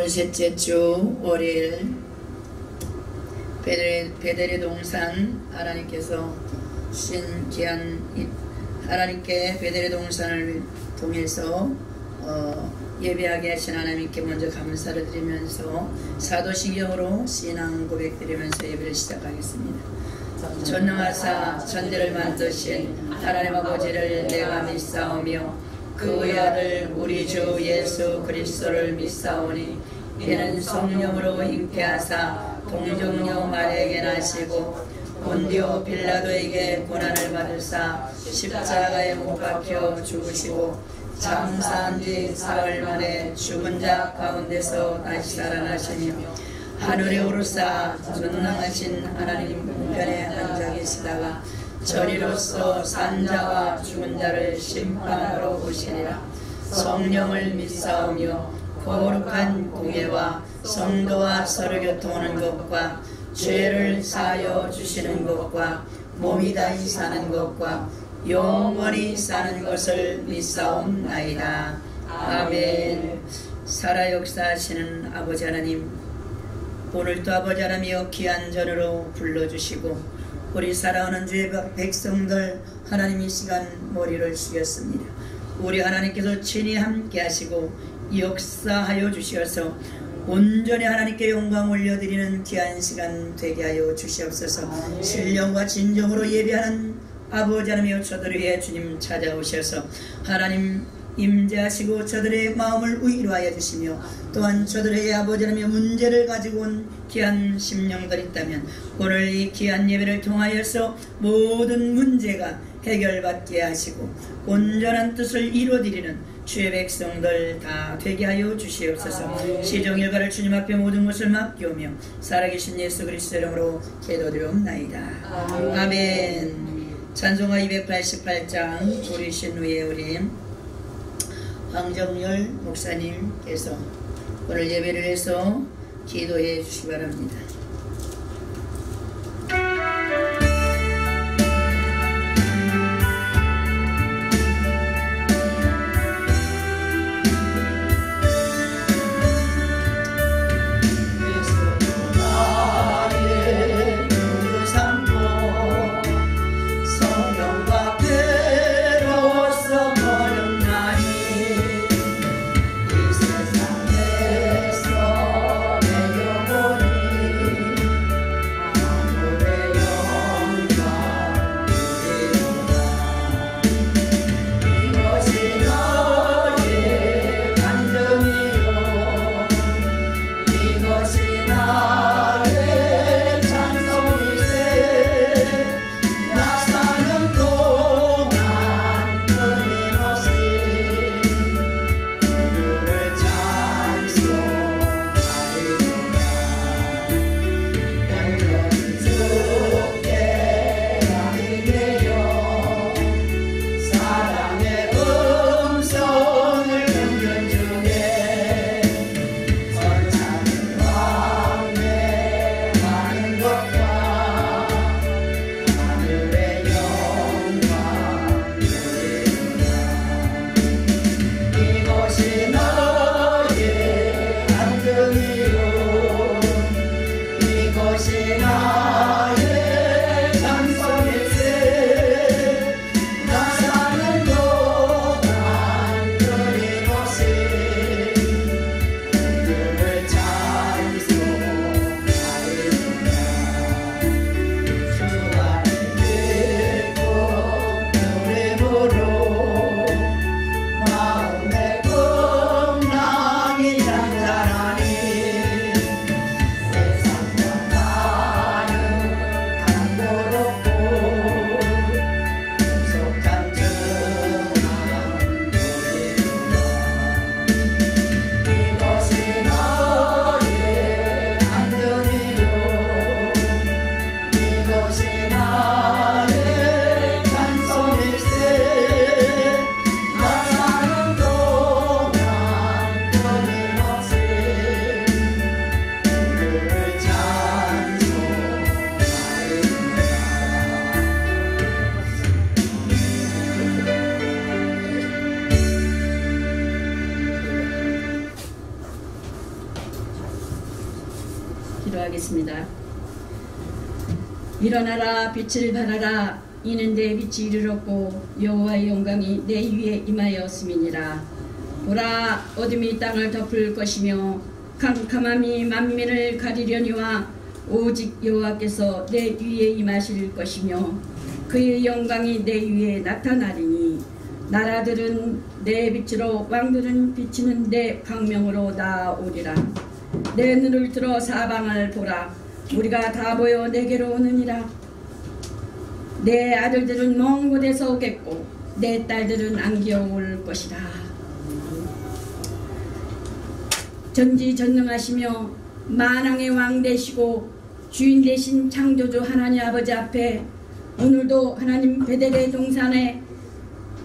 오늘 셋째 주 월요일 베델의 동산 하나님께서 주신 귀한 하나님께 베델의 동산을 통해서 예배하게 하신 하나님께 먼저 감사를 드리면서 사도신경으로 신앙 고백드리면서 예배를 시작하겠습니다. 전능하사 천대를 만드신 하나님 아버지를 내가 믿사오며 그 아들 우리 주 예수 그리스도를 믿사오니 이는 성령으로 잉태하사 동정녀 마리아에게 나시고 본디오 빌라도에게 고난을 받으사 십자가에 못 박혀 죽으시고 장사한 지 사흘 만에 죽은 자 가운데서 다시 살아나시며 하늘에 오르사 전능하신 하나님 우편에 앉아 계시다가 저리로서 산 자와 죽은 자를 심판하러 오시리라. 성령을 믿사오며 거룩한 공예와 성도와 서로 교통하는 것과 죄를 사하여 주시는 것과 몸이 다시 사는 것과 영원히 사는 것을 믿사옵나이다. 아멘. 살아 역사하시는 아버지 하나님, 오늘도 아버지 하나님이여 귀한 전으로 불러주시고 우리 살아오는 주의 백성들 하나님 이 시간 머리를 숙였습니다. 우리 하나님께서 친히 함께 하시고 역사하여 주시어서 온전히 하나님께 영광 올려드리는 귀한 시간 되게 하여 주시옵소서. 신령과 진정으로 예배하는 아버지 하나님이여 저들을 위해 주님 찾아오셔서 하나님 임재하시고 저들의 마음을 위로하여 주시며 또한 저들의 아버지 하나님의 문제를 가지고 온 귀한 심령들 있다면 오늘 이 귀한 예배를 통하여서 모든 문제가 해결받게 하시고 온전한 뜻을 이루어드리는 주의 백성들 다 되게 하여 주시옵소서. 시종일가를 주님 앞에 모든 것을 맡겨오며 살아계신 예수 그리스도 이름으로 기도드리옵나이다. 아멘. 찬송가 288장 부르신 후에 우리 황정열 목사님께서 오늘 예배를 해서 기도해 주시기 바랍니다. 기도하겠습니다. 일어나라 빛을 발하라 이는 내 빛이 이르렀고 여호와의 영광이 내 위에 임하였음이니라. 보라 어둠이 땅을 덮을 것이며 캄캄함이 만민을 가리려니와 오직 여호와께서 내 위에 임하실 것이며 그의 영광이 내 위에 나타나리니 나라들은 내 빛으로 왕들은 비치는 내 광명으로 나아오리라. 내 눈을 들어 사방을 보라. 우리가 다 모여 내게로 오느니라. 내 아들들은 먼 곳에서 오겠고 내 딸들은 안겨올 것이라. 전지전능하시며 만왕의 왕 되시고 주인 되신 창조주 하나님 아버지 앞에 오늘도 하나님 베델의 동산에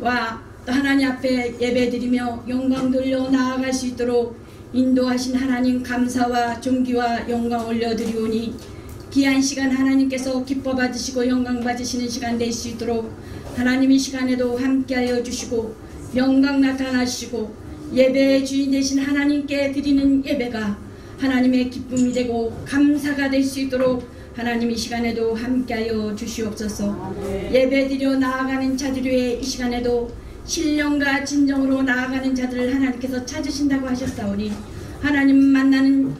와 하나님 앞에 예배드리며 영광 돌려 나아갈 수 있도록 인도하신 하나님 감사와 존귀와 영광 올려드리오니 귀한 시간 하나님께서 기뻐 받으시고 영광 받으시는 시간 될 수 있도록 하나님 이 시간에도 함께하여 주시고 영광 나타나시고 예배의 주인 되신 하나님께 드리는 예배가 하나님의 기쁨이 되고 감사가 될 수 있도록 하나님 이 시간에도 함께하여 주시옵소서. 예배드려 나아가는 자들 위해 이 시간에도 신령과 진정으로 나아가는 자들을 하나님께서 찾으신다고 하셨사오니 하나님 만나는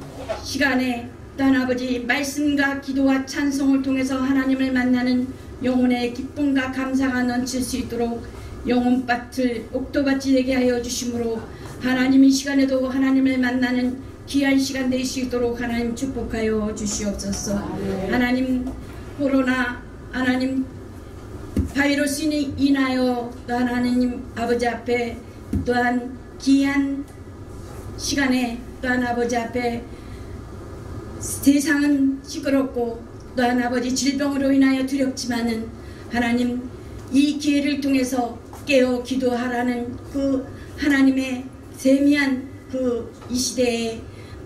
시간에 또한 아버지 말씀과 기도와 찬송을 통해서 하나님을 만나는 영혼의 기쁨과 감사가 넘칠 수 있도록 영혼밭을 옥토밭이 되게 하여 주심으로 하나님 이 시간에도 하나님을 만나는 귀한 시간 될 수 있도록 하나님 축복하여 주시옵소서. 하나님 코로나 하나님 바이러스로 인하여 또한 하나님 아버지 앞에 또한 귀한 시간에 또한 아버지 앞에 세상은 시끄럽고 또한 아버지 질병으로 인하여 두렵지만은 하나님 이 기회를 통해서 깨어 기도하라는 그 하나님의 세미한 그 이 시대에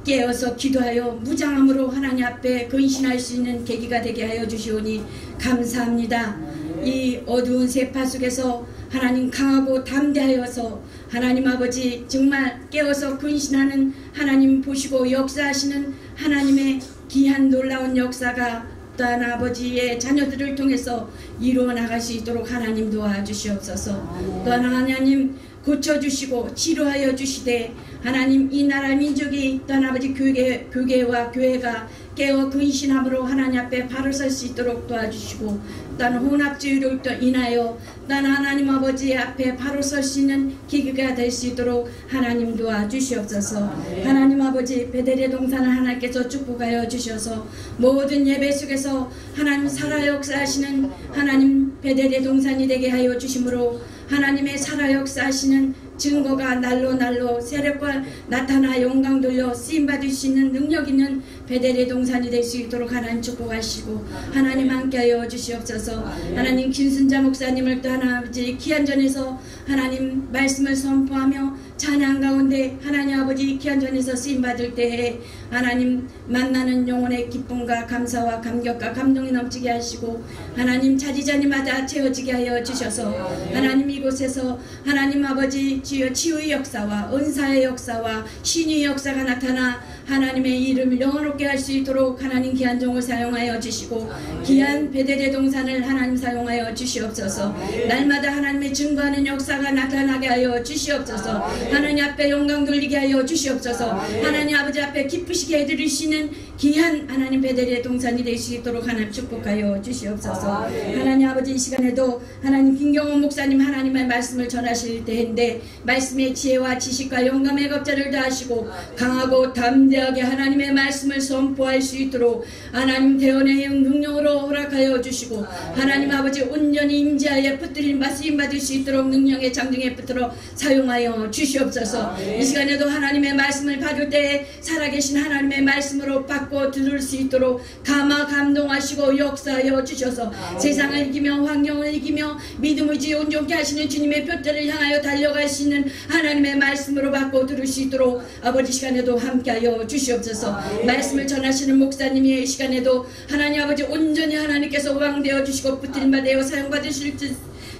깨어서 기도하여 무장함으로 하나님 앞에 근신할 수 있는 계기가 되게 하여 주시오니 감사합니다. 이 어두운 세파 속에서 하나님 강하고 담대하여서 하나님 아버지 정말 깨어서 근신하는 하나님 보시고 역사하시는 하나님의 귀한 놀라운 역사가 또한 아버지의 자녀들을 통해서 이루어 나갈 수 있도록 하나님 도와주시옵소서. 또한 하나님 고쳐주시고 치료하여 주시되 하나님 이 나라 민족이 또한 아버지 교계와 교회가 깨어 근신함으로 하나님 앞에 바로 설 수 있도록 도와주시고 또한 혼합주의로 또 인하여 또한 하나님 아버지 앞에 바로 설 수 있는 기회가 될 수 있도록 하나님 도와주시옵소서. 하나님 아버지 베델의 동산을 하나님께서 축복하여 주셔서 모든 예배 속에서 하나님 살아 역사하시는 하나님 베델의 동산이 되게 하여 주심으로 하나님의 살아 역사하시는 증거가 날로 세력과 나타나 영광 돌려 쓰임받을 수 있는 능력 있는 베델의 동산이 될 수 있도록 하나님 축복하시고 하나님 함께하여 주시옵소서. 하나님 김순자 목사님을 또 하나님 기한전에서 하나님 말씀을 선포하며 찬양 가운데 하나님 아버지 기한전에서 쓰임받을 때에 하나님 만나는 영혼의 기쁨과 감사와 감격과 감동이 넘치게 하시고 하나님 자리자리마다 채워지게 하여 주셔서 하나님 이곳에서 하나님 아버지 주여 치유의 역사와 은사의 역사와 신의 역사가 나타나 하나님의 이름을 영원롭게 할 수 있도록 하나님 귀한 종을 사용하여 주시고 귀한 베델의 동산을 하나님 사용하여 주시옵소서. 날마다 하나님의 증거하는 역사가 나타나게 하여 주시옵소서. 하나님 앞에 영광 돌리게 하여 주시옵소서. 하나님 아버지 앞에 기쁘시게 해드리시는 귀한 하나님 베델의 동산이 될 수 있도록 하나님 축복하여 주시옵소서. 하나님 아버지 이 시간에도 하나님 김경원 목사님 하나님의 말씀을 전하실 때인데 말씀의 지혜와 지식과 영감의 겁자를 다하시고 강하고 담대하게 하나님의 말씀을 선포할 수 있도록 하나님 대언의 능력으로 허락하여 주시고 하나님 아버지 온전히 임재하여 붙들림 말씀 받을 수 있도록 능력의 장중에 붙들어 사용하여 주시옵소서. 이 시간에도 하나님의 말씀을 받을 때 살아계신 하나님의 말씀으로 받고 들을 수 있도록 감동하시고 역사하여 주셔서 세상을 이기며 환경을 이기며 믿음을 지어 온전케 하시는 주님의 둯대를 향하여 달려갈 수 있는 하나님의 말씀으로 받고 들을 수 있도록 아버지 시간에도 함께하여 주시옵소서. 말씀을 전하시는 목사님이 이 시간에도 하나님 아버지 온전히 하나님께서 왕되어 주시고 붙들림 받아 사용받으실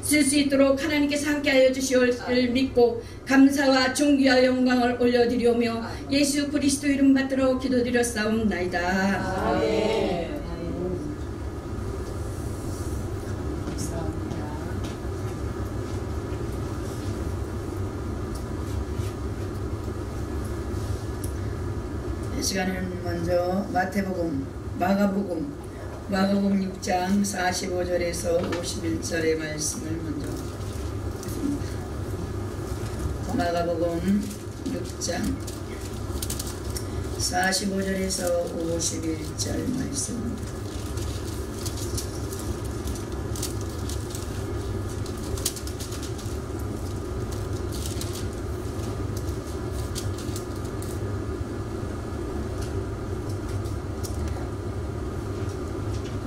쓸 수 있도록 하나님께서 함께하여 주시옵을 믿고 감사와 존귀와 영광을 올려드리오며 예수 그리스도 이름 받들어 기도드렸사옵나이다. 아멘. 이 시간에는 먼저 마태복음, 마가복음 6장 45절에서 51절의 말씀을 먼저 읽겠습니다. 마가복음 6장 45절에서 51절 말씀입니다.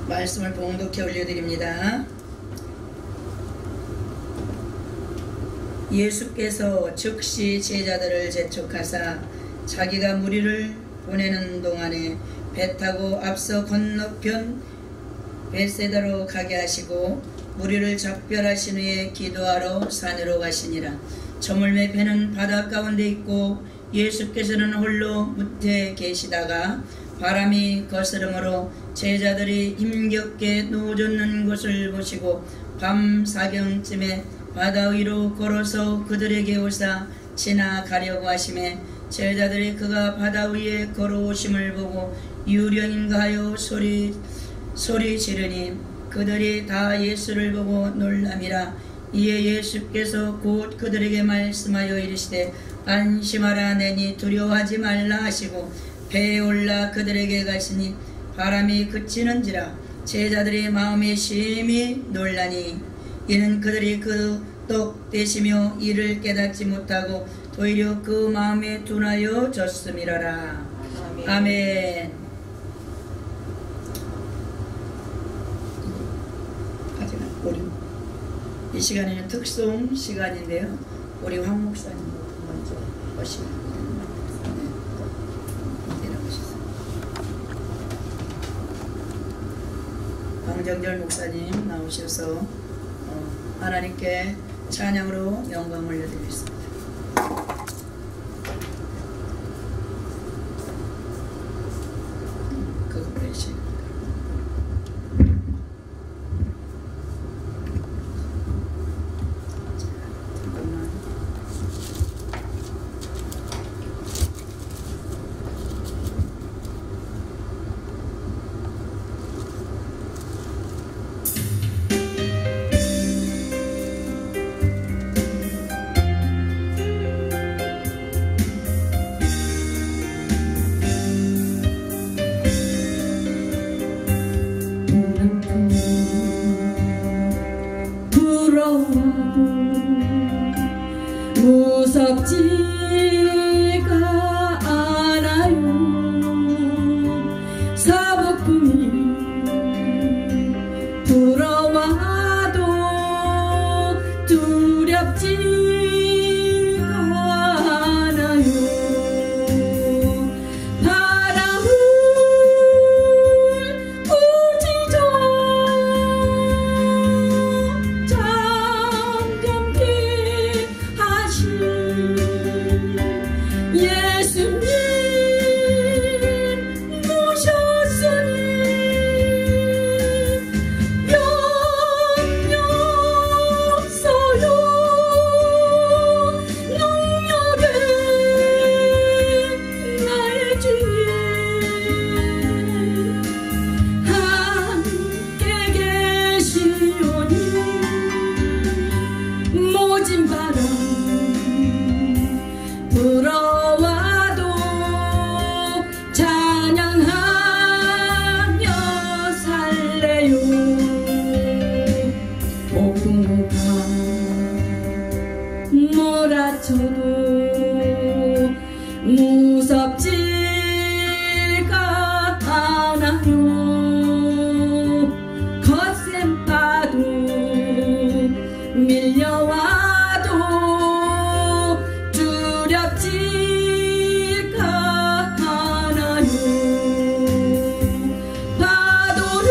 말씀을 봉독해 올려드립니다. 예수께서 즉시 제자들을 재촉하사 자기가 무리를 보내는 동안에 배 타고 앞서 건너편 벳세다로 가게 하시고 무리를 작별하신 후에 기도하러 산으로 가시니라. 저물매 배는 바다 가운데 있고 예수께서는 홀로 무태에 계시다가 바람이 거스름으로 제자들이 힘겹게 누워졌는 것을 보시고 밤 사경쯤에 바다 위로 걸어서 그들에게 오사 지나가려고 하시매 제자들이 그가 바다 위에 걸어오심을 보고 유령인가 하여 소리 지르니 그들이 다 예수를 보고 놀람이라. 이에 예수께서 곧 그들에게 말씀하여 이르시되 안심하라. 내니 두려워하지 말라 하시고 배에 올라 그들에게 가시니 바람이 그치는지라. 제자들이 마음에 심히 놀라니 이는 그들이 그 똑되시며 이를 깨닫지 못하고 도리어 그 마음에 둔하여 졌음이라라. 아멘. 우리 이 시간에는 특송 시간인데요. 우리 황 목사님 먼저 오시면 황정절 목사님 나오셔서 하나님께 찬양으로 영광을 올려드리겠습니다. 그거 빼시. 잠깐만. 무섭지가 않아요. 사복분이 불어와도 두렵지가 않아요. 바람을 꾸짖어 잠잠케 하시 예수님 모셨으니 영영서요 능력에 나의 주에 함께 계시오니 모진 바람 불어와도 찬양하며 살래요. 폭풍우가 몰아쳐도 무섭지가 않아요. 거센 파도 밀려와도 두렵지가 않아요. 파도를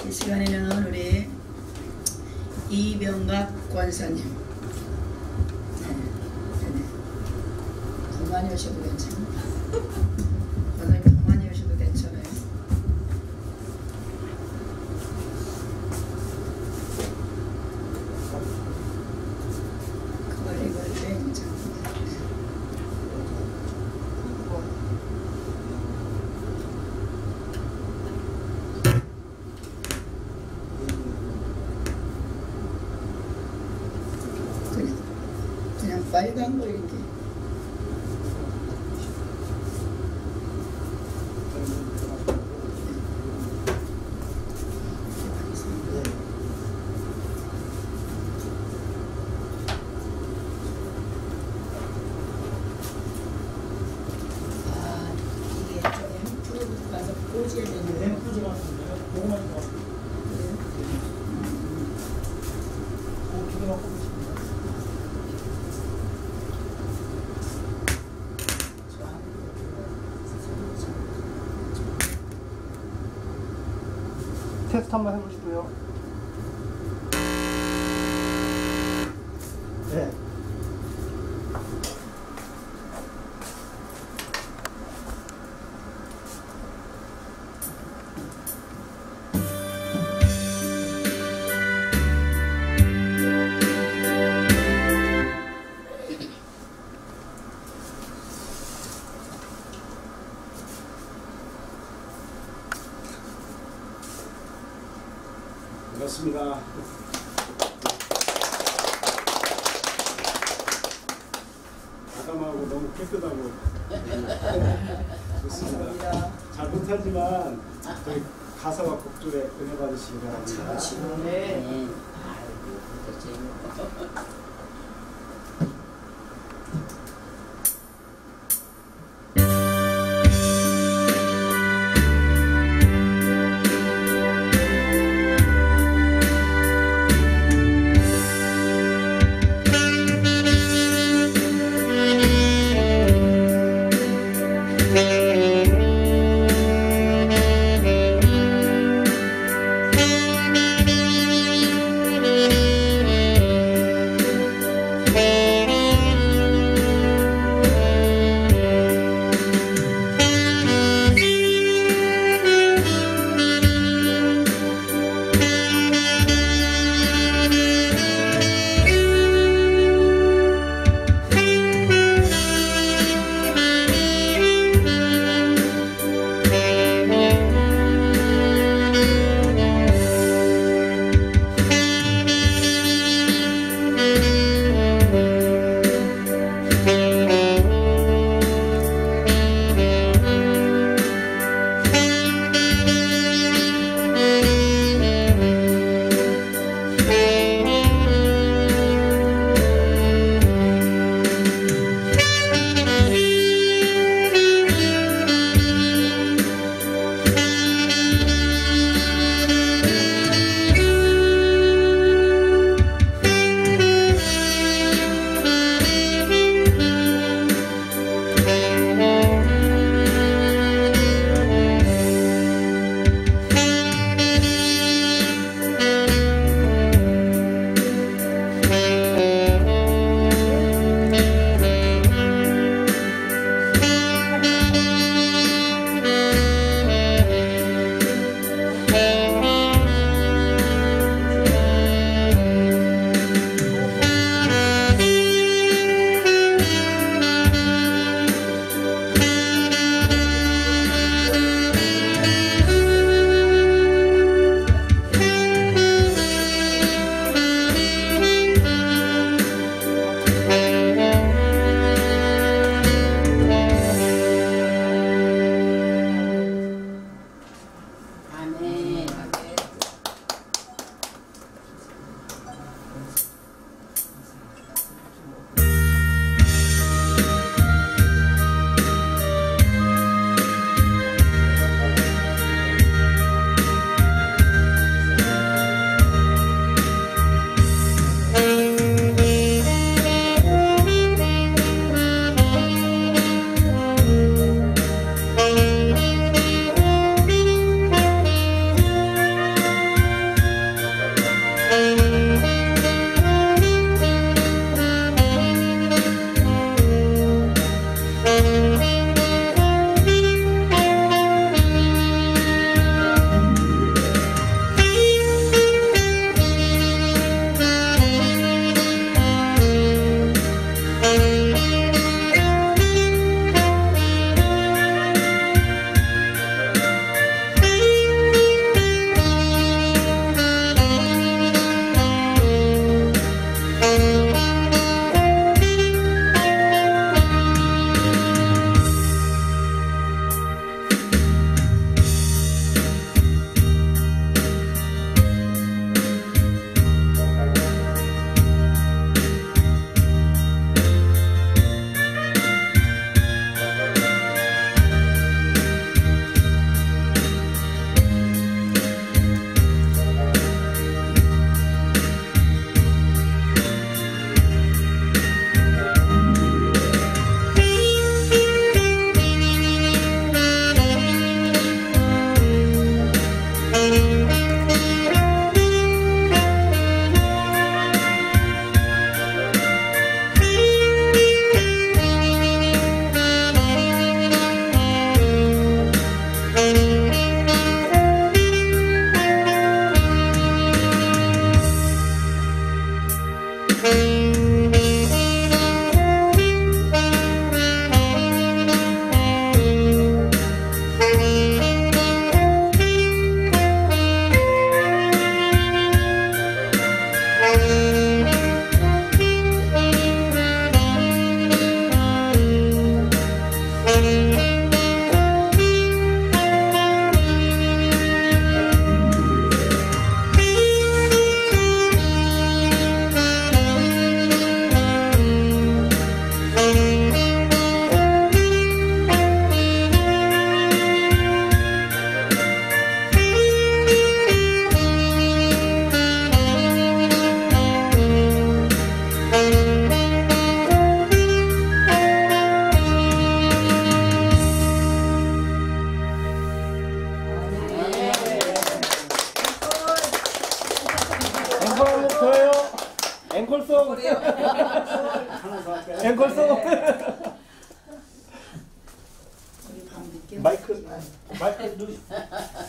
이 시간에는 우리 이병각 권사님, 더 많이 오셔도 괜찮아요. 권사님 더 많이 오셔도 괜찮아요. 이걸 괜찮아요. 그냥 빨간 거 이렇게. 아, 이게 햄프 가서 꽂아야 되는데. 햄프 들어갔는데요. 고구마 들어갔어요. 그래요? 두 개만 꼽으십니다. 테스트 한번 해보시고요. 네. 반갑습니다. 아담하고 너무 깨끗하고 좋습니다. 잘 못하지만 저희 가사와 곡조에 은혜 받으시기 바랍니다. 네. 아이고, 그것도 재밌고. 앵콜송. 그래요. 하나 더 할까요? 앵콜송. 우리 밤 늦게 마이크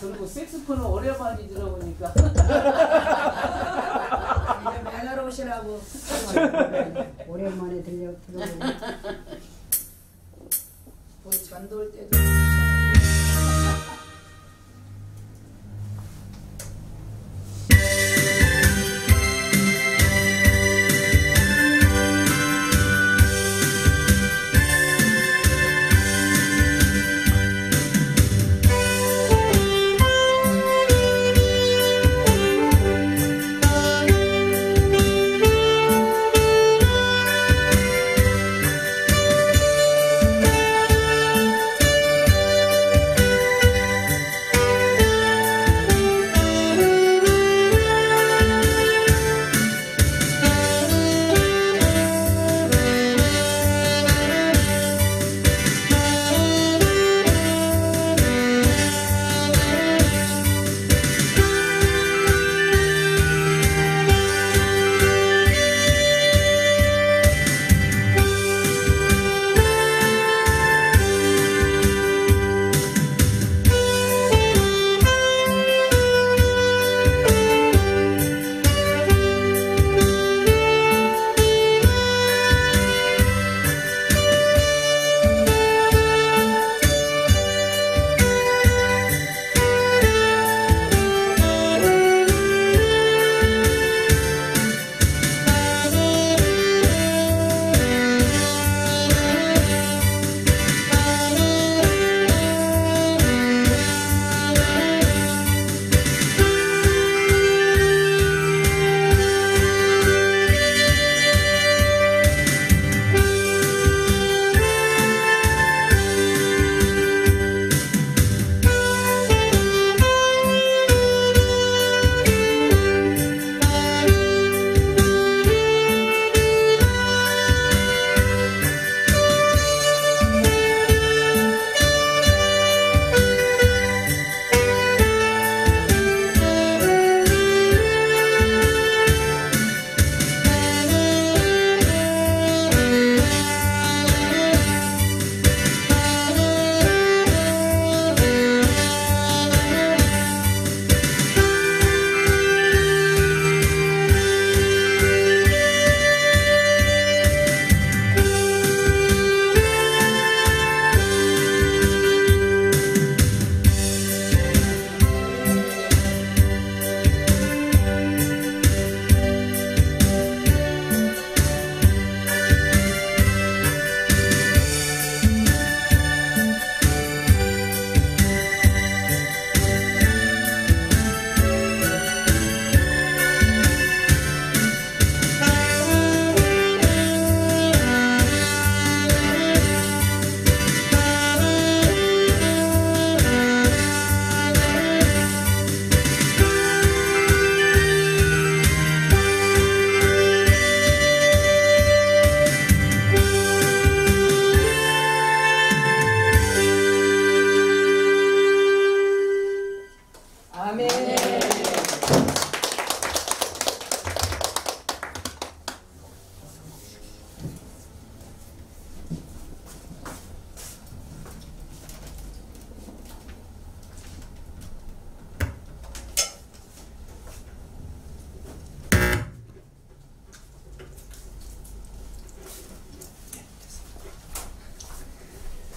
그리고 색소폰은 오랜만에 들어보니까 이제 만나러 오시라고. 오랜만에 들어보니 우리 전도올 때도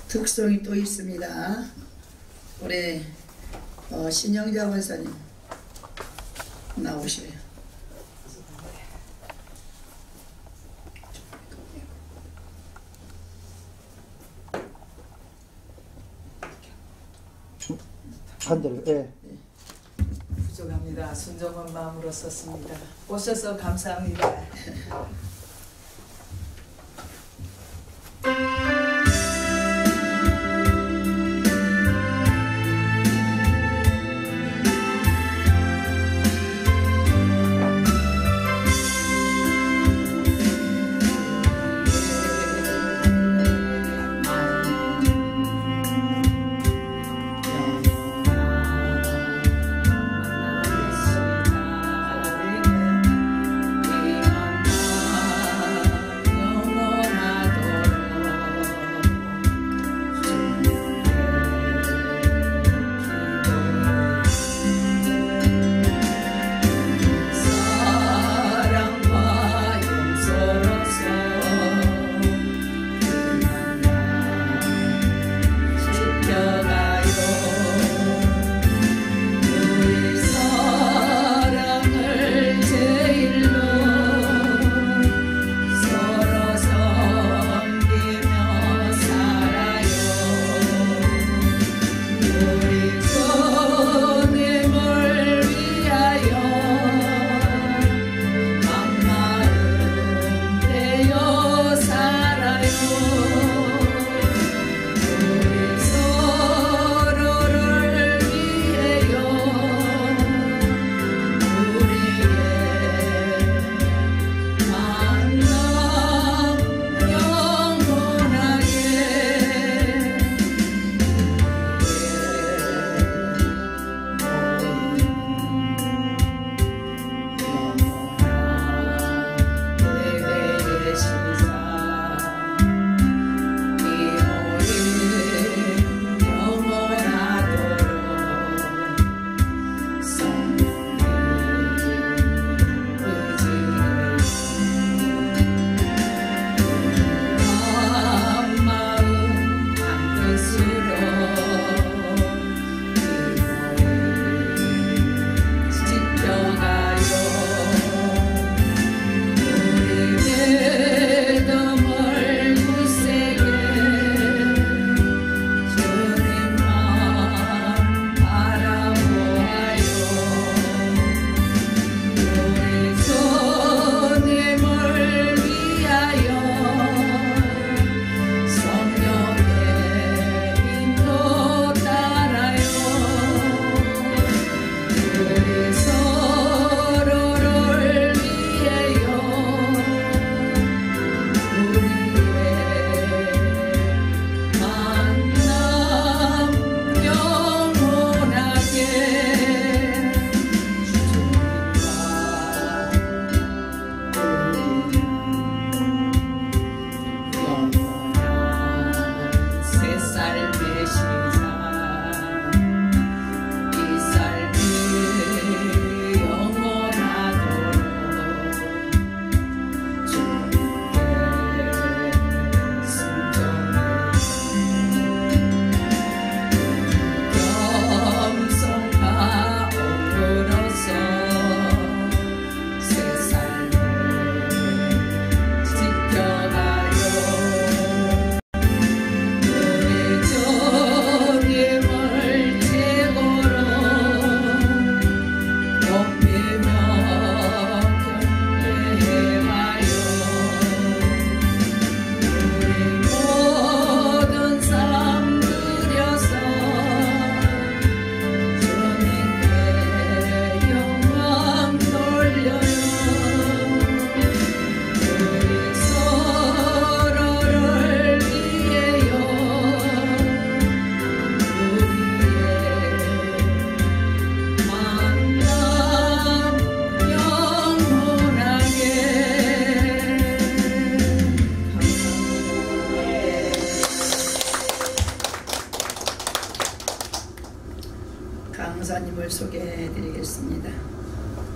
특성이 또 있습니다. 우리 신영자 원사님 나오시래요. 반대로. 예. 부족합니다. 순정한 마음으로 썼습니다. 오셔서 감사합니다. 네.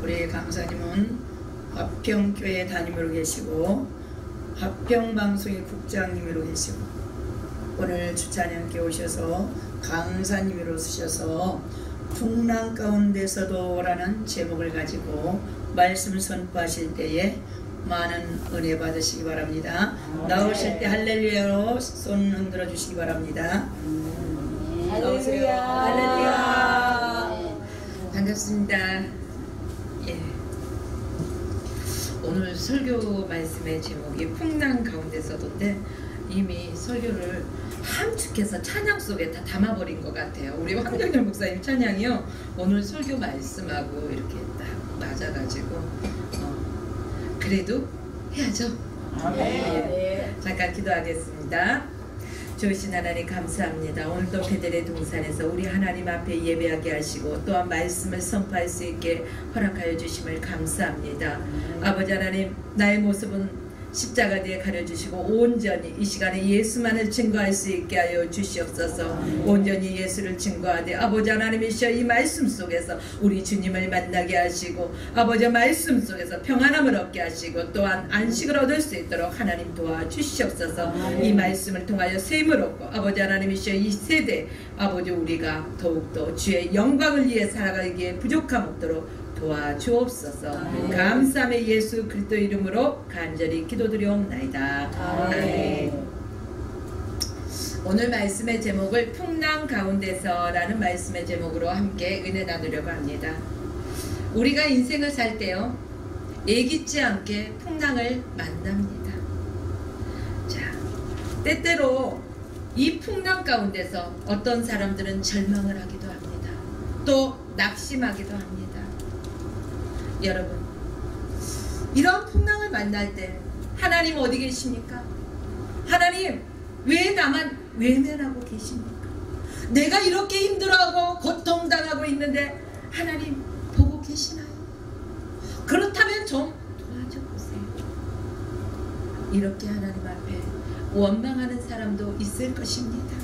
우리 강사님은 화평교회 담임으로 계시고 화평방송의 국장님으로 계시고 오늘 주찬양께 오셔서 강사님으로 쓰셔서 풍랑 가운데서도 라는 제목을 가지고 말씀을 선포하실 때에 많은 은혜 받으시기 바랍니다. 나오실 때 할렐루야로 손 흔들어 주시기 바랍니다. 나오세요. 할렐루야. 반갑습니다. 예. 오늘 설교 말씀의 제목이 풍랑 가운데서도인데 이미 설교를 함축해서 찬양 속에 다 담아버린 것 같아요. 우리 황정열 목사님 찬양이요. 오늘 설교 말씀하고 이렇게 딱 맞아가지고 그래도 해야죠. 네. 잠깐 기도하겠습니다. 좋으신 하나님 감사합니다. 오늘도 베들레 동산에서 우리 하나님 앞에 예배하게 하시고 또한 말씀을 선포할 수 있게 허락하여 주심을 감사합니다. 아버지 하나님, 나의 모습은 십자가 뒤에 가려주시고 온전히 이 시간에 예수만을 증거할 수 있게 하여 주시옵소서. 온전히 예수를 증거하되 아버지 하나님이시여 이 말씀 속에서 우리 주님을 만나게 하시고 아버지 말씀 속에서 평안함을 얻게 하시고 또한 안식을 얻을 수 있도록 하나님 도와주시옵소서. 이 말씀을 통하여 셈을 얻고 아버지 하나님이시여 이 세대 아버지 우리가 더욱더 주의 영광을 위해 살아가기에 부족함 없도록 도와주옵소서. 감사함의 예수 그리스도 이름으로 간절히 기도드리옵나이다. 아멘. 오늘 말씀의 제목을 풍랑 가운데서라는 말씀의 제목으로 함께 은혜 나누려고 합니다. 우리가 인생을 살 때요, 예기치 않게 풍랑을 만납니다. 자, 때때로 이 풍랑 가운데서 어떤 사람들은 절망을 하기도 합니다. 또 낙심하기도 합니다. 여러분, 이런 풍랑을 만날 때 하나님 어디 계십니까? 하나님 왜 나만 외면하고 계십니까? 내가 이렇게 힘들어하고 고통당하고 있는데 하나님 보고 계시나요? 그렇다면 좀 도와줘 보세요. 이렇게 하나님 앞에 원망하는 사람도 있을 것입니다.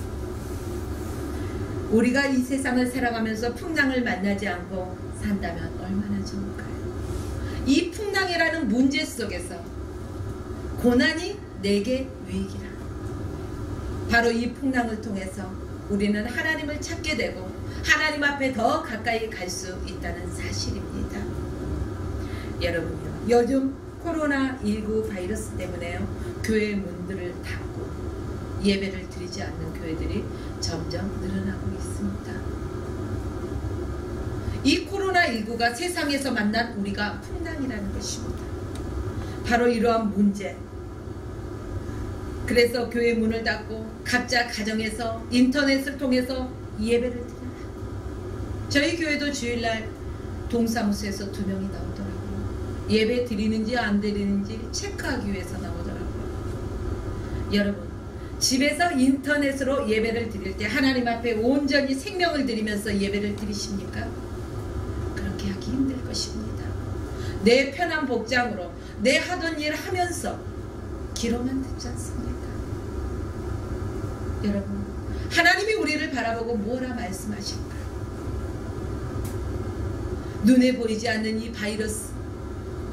우리가 이 세상을 살아가면서 풍랑을 만나지 않고 산다면 얼마나 좋을까요? 이 풍랑이라는 문제 속에서 고난이 내게 유익이라. 바로 이 풍랑을 통해서 우리는 하나님을 찾게 되고 하나님 앞에 더 가까이 갈 수 있다는 사실입니다. 여러분요, 요즘 코로나19 바이러스 때문에요, 교회 문들을 닫고 예배를 드리지 않는 교회들이 점점 늘어나고 있습니다. 이 코로나19가 세상에서 만난 우리가 풍랑이라는 것입니다. 바로 이러한 문제. 그래서 교회 문을 닫고 각자 가정에서 인터넷을 통해서 예배를 드려요. 저희 교회도 주일날 동사무소에서 2명이 나오더라고요. 예배 드리는지 안 드리는지 체크하기 위해서 나오더라고요. 여러분, 집에서 인터넷으로 예배를 드릴 때 하나님 앞에 온전히 생명을 드리면서 예배를 드리십니까? 그렇게 하기 힘들 것입니다. 내 편한 복장으로 내 하던 일 하면서 기로만 듣지 않습니까? 여러분, 하나님이 우리를 바라보고 뭐라 말씀하실까? 눈에 보이지 않는 이 바이러스,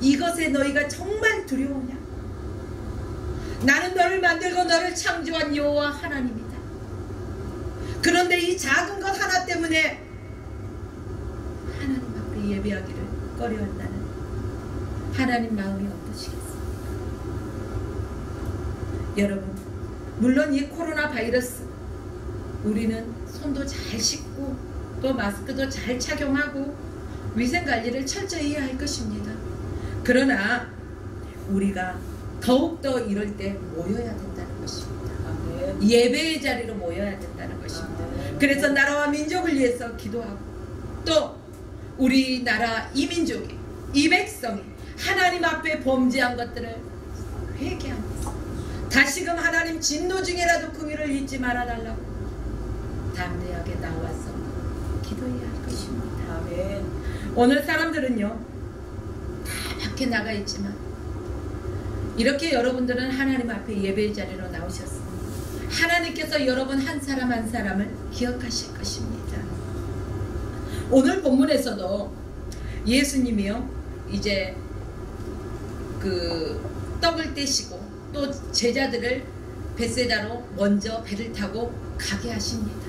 이것에 너희가 정말 두려우냐? 나는 너를 만들고 너를 창조한 여호와 하나님이다. 그런데 이 작은 것 하나 때문에 하나님 앞에 예배하기를 꺼려한다는 하나님 마음이 어떠시겠습니까? 여러분, 물론 이 코로나 바이러스 우리는 손도 잘 씻고 또 마스크도 잘 착용하고 위생관리를 철저히 해야 할 것입니다. 그러나 우리가 더욱더 이럴 때 모여야 된다는 것입니다. 예배의 자리로 모여야 된다는 것입니다. 그래서 나라와 민족을 위해서 기도하고 또 우리나라 이 민족이, 이 백성이 하나님 앞에 범죄한 것들을 회개합니다. 다시금 하나님 진노 중에라도 긍휼을 잊지 말아달라고 담대하게 나와서 기도해야 할 것입니다. 아멘. 오늘 사람들은요 다 밖에 나가 있지만 이렇게 여러분들은 하나님 앞에 예배의 자리로 나오셨습니다. 하나님께서 여러분 한 사람 한 사람을 기억하실 것입니다. 오늘 본문에서도 예수님이요 이제 그 떡을 떼시고 또 제자들을 벳세다로 먼저 배를 타고 가게 하십니다.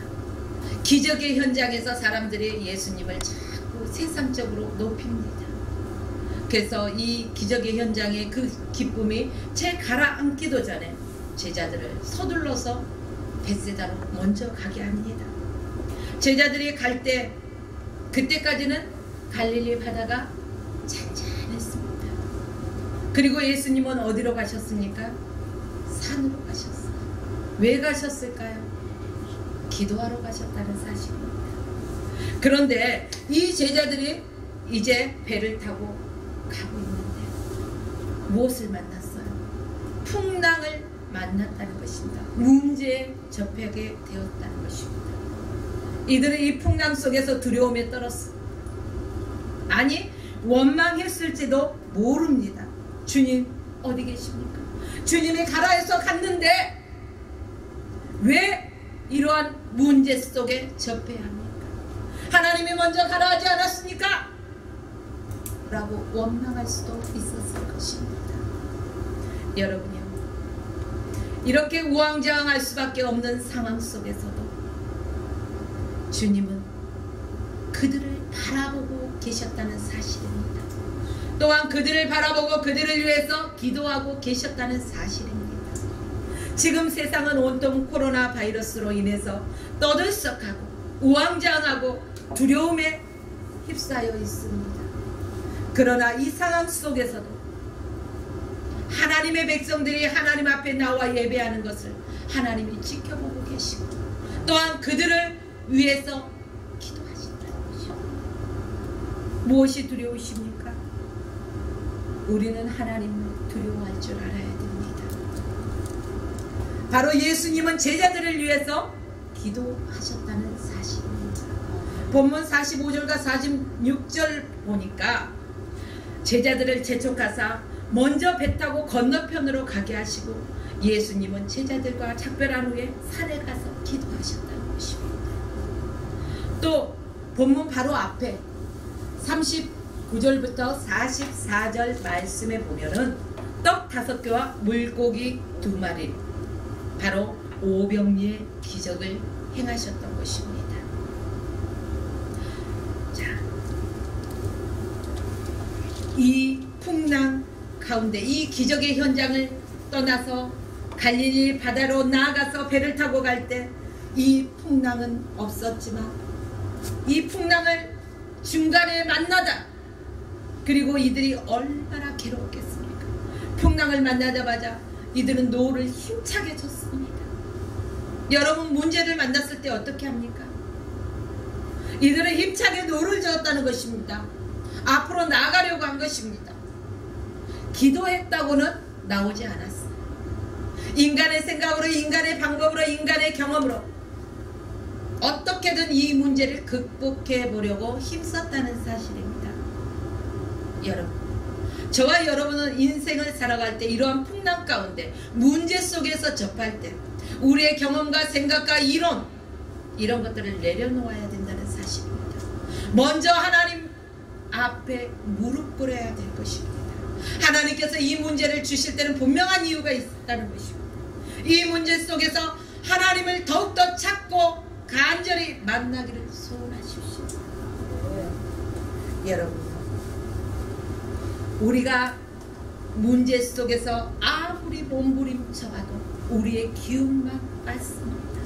기적의 현장에서 사람들이 예수님을 자꾸 세상적으로 높입니다. 그래서 이 기적의 현장의 그 기쁨이 채 가라앉기도 전에 제자들을 서둘러서 벳세다로 먼저 가게 합니다. 제자들이 갈 때 그때까지는 갈릴리 바다가 잔잔했습니다. 그리고 예수님은 어디로 가셨습니까? 산으로 가셨어요. 왜 가셨을까요? 기도하러 가셨다는 사실입니다. 그런데 이 제자들이 이제 배를 타고 가고 있는데 무엇을 만났어요? 풍랑을 만났다는 것입니다. 문제에 접하게 되었다는 것입니다. 이들은 이 풍랑 속에서 두려움에 떨었어. 아니 원망했을지도 모릅니다. 주님 어디 계십니까? 주님이 가라 해서 갔는데 왜 이러한 문제 속에 접해야 합니까? 하나님이 먼저 가라 하지 않았습니까? 라고 원망할 수도 있었을 것입니다. 여러분이요, 이렇게 우왕좌왕할 수밖에 없는 상황 속에서도 주님은 그들을 바라보고 계셨다는 사실입니다. 또한 그들을 바라보고 그들을 위해서 기도하고 계셨다는 사실입니다. 지금 세상은 온통 코로나 바이러스로 인해서 떠들썩하고 우왕좌왕하고 두려움에 휩싸여 있습니다. 그러나 이 상황 속에서도 하나님의 백성들이 하나님 앞에 나와 예배하는 것을 하나님이 지켜보고 계시고 또한 그들을 위해서 기도하신다는 것이죠. 무엇이 두려우십니까? 우리는 하나님을 두려워할 줄 알아야 됩니다. 바로 예수님은 제자들을 위해서 기도하셨다는 사실입니다. 본문 45절과 46절 보니까 제자들을 재촉하사 먼저 배 타고 건너편으로 가게 하시고 예수님은 제자들과 작별한 후에 산에 가서 기도하셨다는 것입니다. 또 본문 바로 앞에 39절부터 44절 말씀에 보면은 떡 5개와 물고기 2마리 바로 오병이의 기적을 행하셨던 것입니다. 자, 이 풍랑 가운데 이 기적의 현장을 떠나서 갈릴리 바다로 나아가서 배를 타고 갈 때 이 풍랑은 없었지만 이 풍랑을 중간에 만나다 그리고 이들이 얼마나 괴로웠겠습니까? 풍랑을 만나자마자 이들은 노를 힘차게 쳤습니다. 여러분 문제를 만났을 때 어떻게 합니까? 이들은 힘차게 노를 저었다는 것입니다. 앞으로 나아가려고 한 것입니다. 기도했다고는 나오지 않았어요. 인간의 생각으로, 인간의 방법으로, 인간의 경험으로 어떻게든 이 문제를 극복해 보려고 힘썼다는 사실입니다. 여러분, 저와 여러분은 인생을 살아갈 때 이러한 풍랑 가운데 문제 속에서 접할 때 우리의 경험과 생각과 이론 이런 것들을 내려놓아야 된다는 사실입니다. 먼저 하나님 앞에 무릎 꿇어야 될 것입니다. 하나님께서 이 문제를 주실 때는 분명한 이유가 있다는 것입니다. 이 문제 속에서 하나님을 더욱더 찾고 간절히 만나기를 소원하십시오. 여러분, 우리가 문제 속에서 아무리 몸부림쳐봐도 우리의 기운만 빠집니다.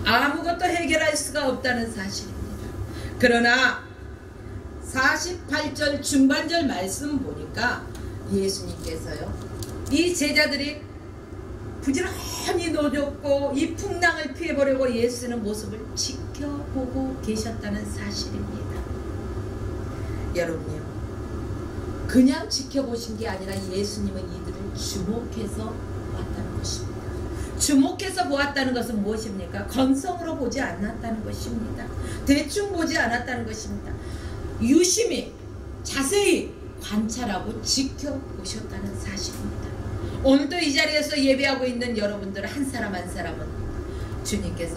아무것도 해결할 수가 없다는 사실입니다. 그러나 48절 중반절 말씀 보니까 예수님께서요, 이 제자들이 부지런히 노졌고 이 풍랑을 피해보려고 예수는 모습을 지켜보고 계셨다는 사실입니다. 여러분요, 그냥 지켜보신 게 아니라 예수님은 이들을 주목해서 보았다는 것입니다. 주목해서 보았다는 것은 무엇입니까? 건성으로 보지 않았다는 것입니다. 대충 보지 않았다는 것입니다. 유심히 자세히 관찰하고 지켜보셨다는 사실입니다. 오늘도 이 자리에서 예배하고 있는 여러분들 한 사람 한 사람은 주님께서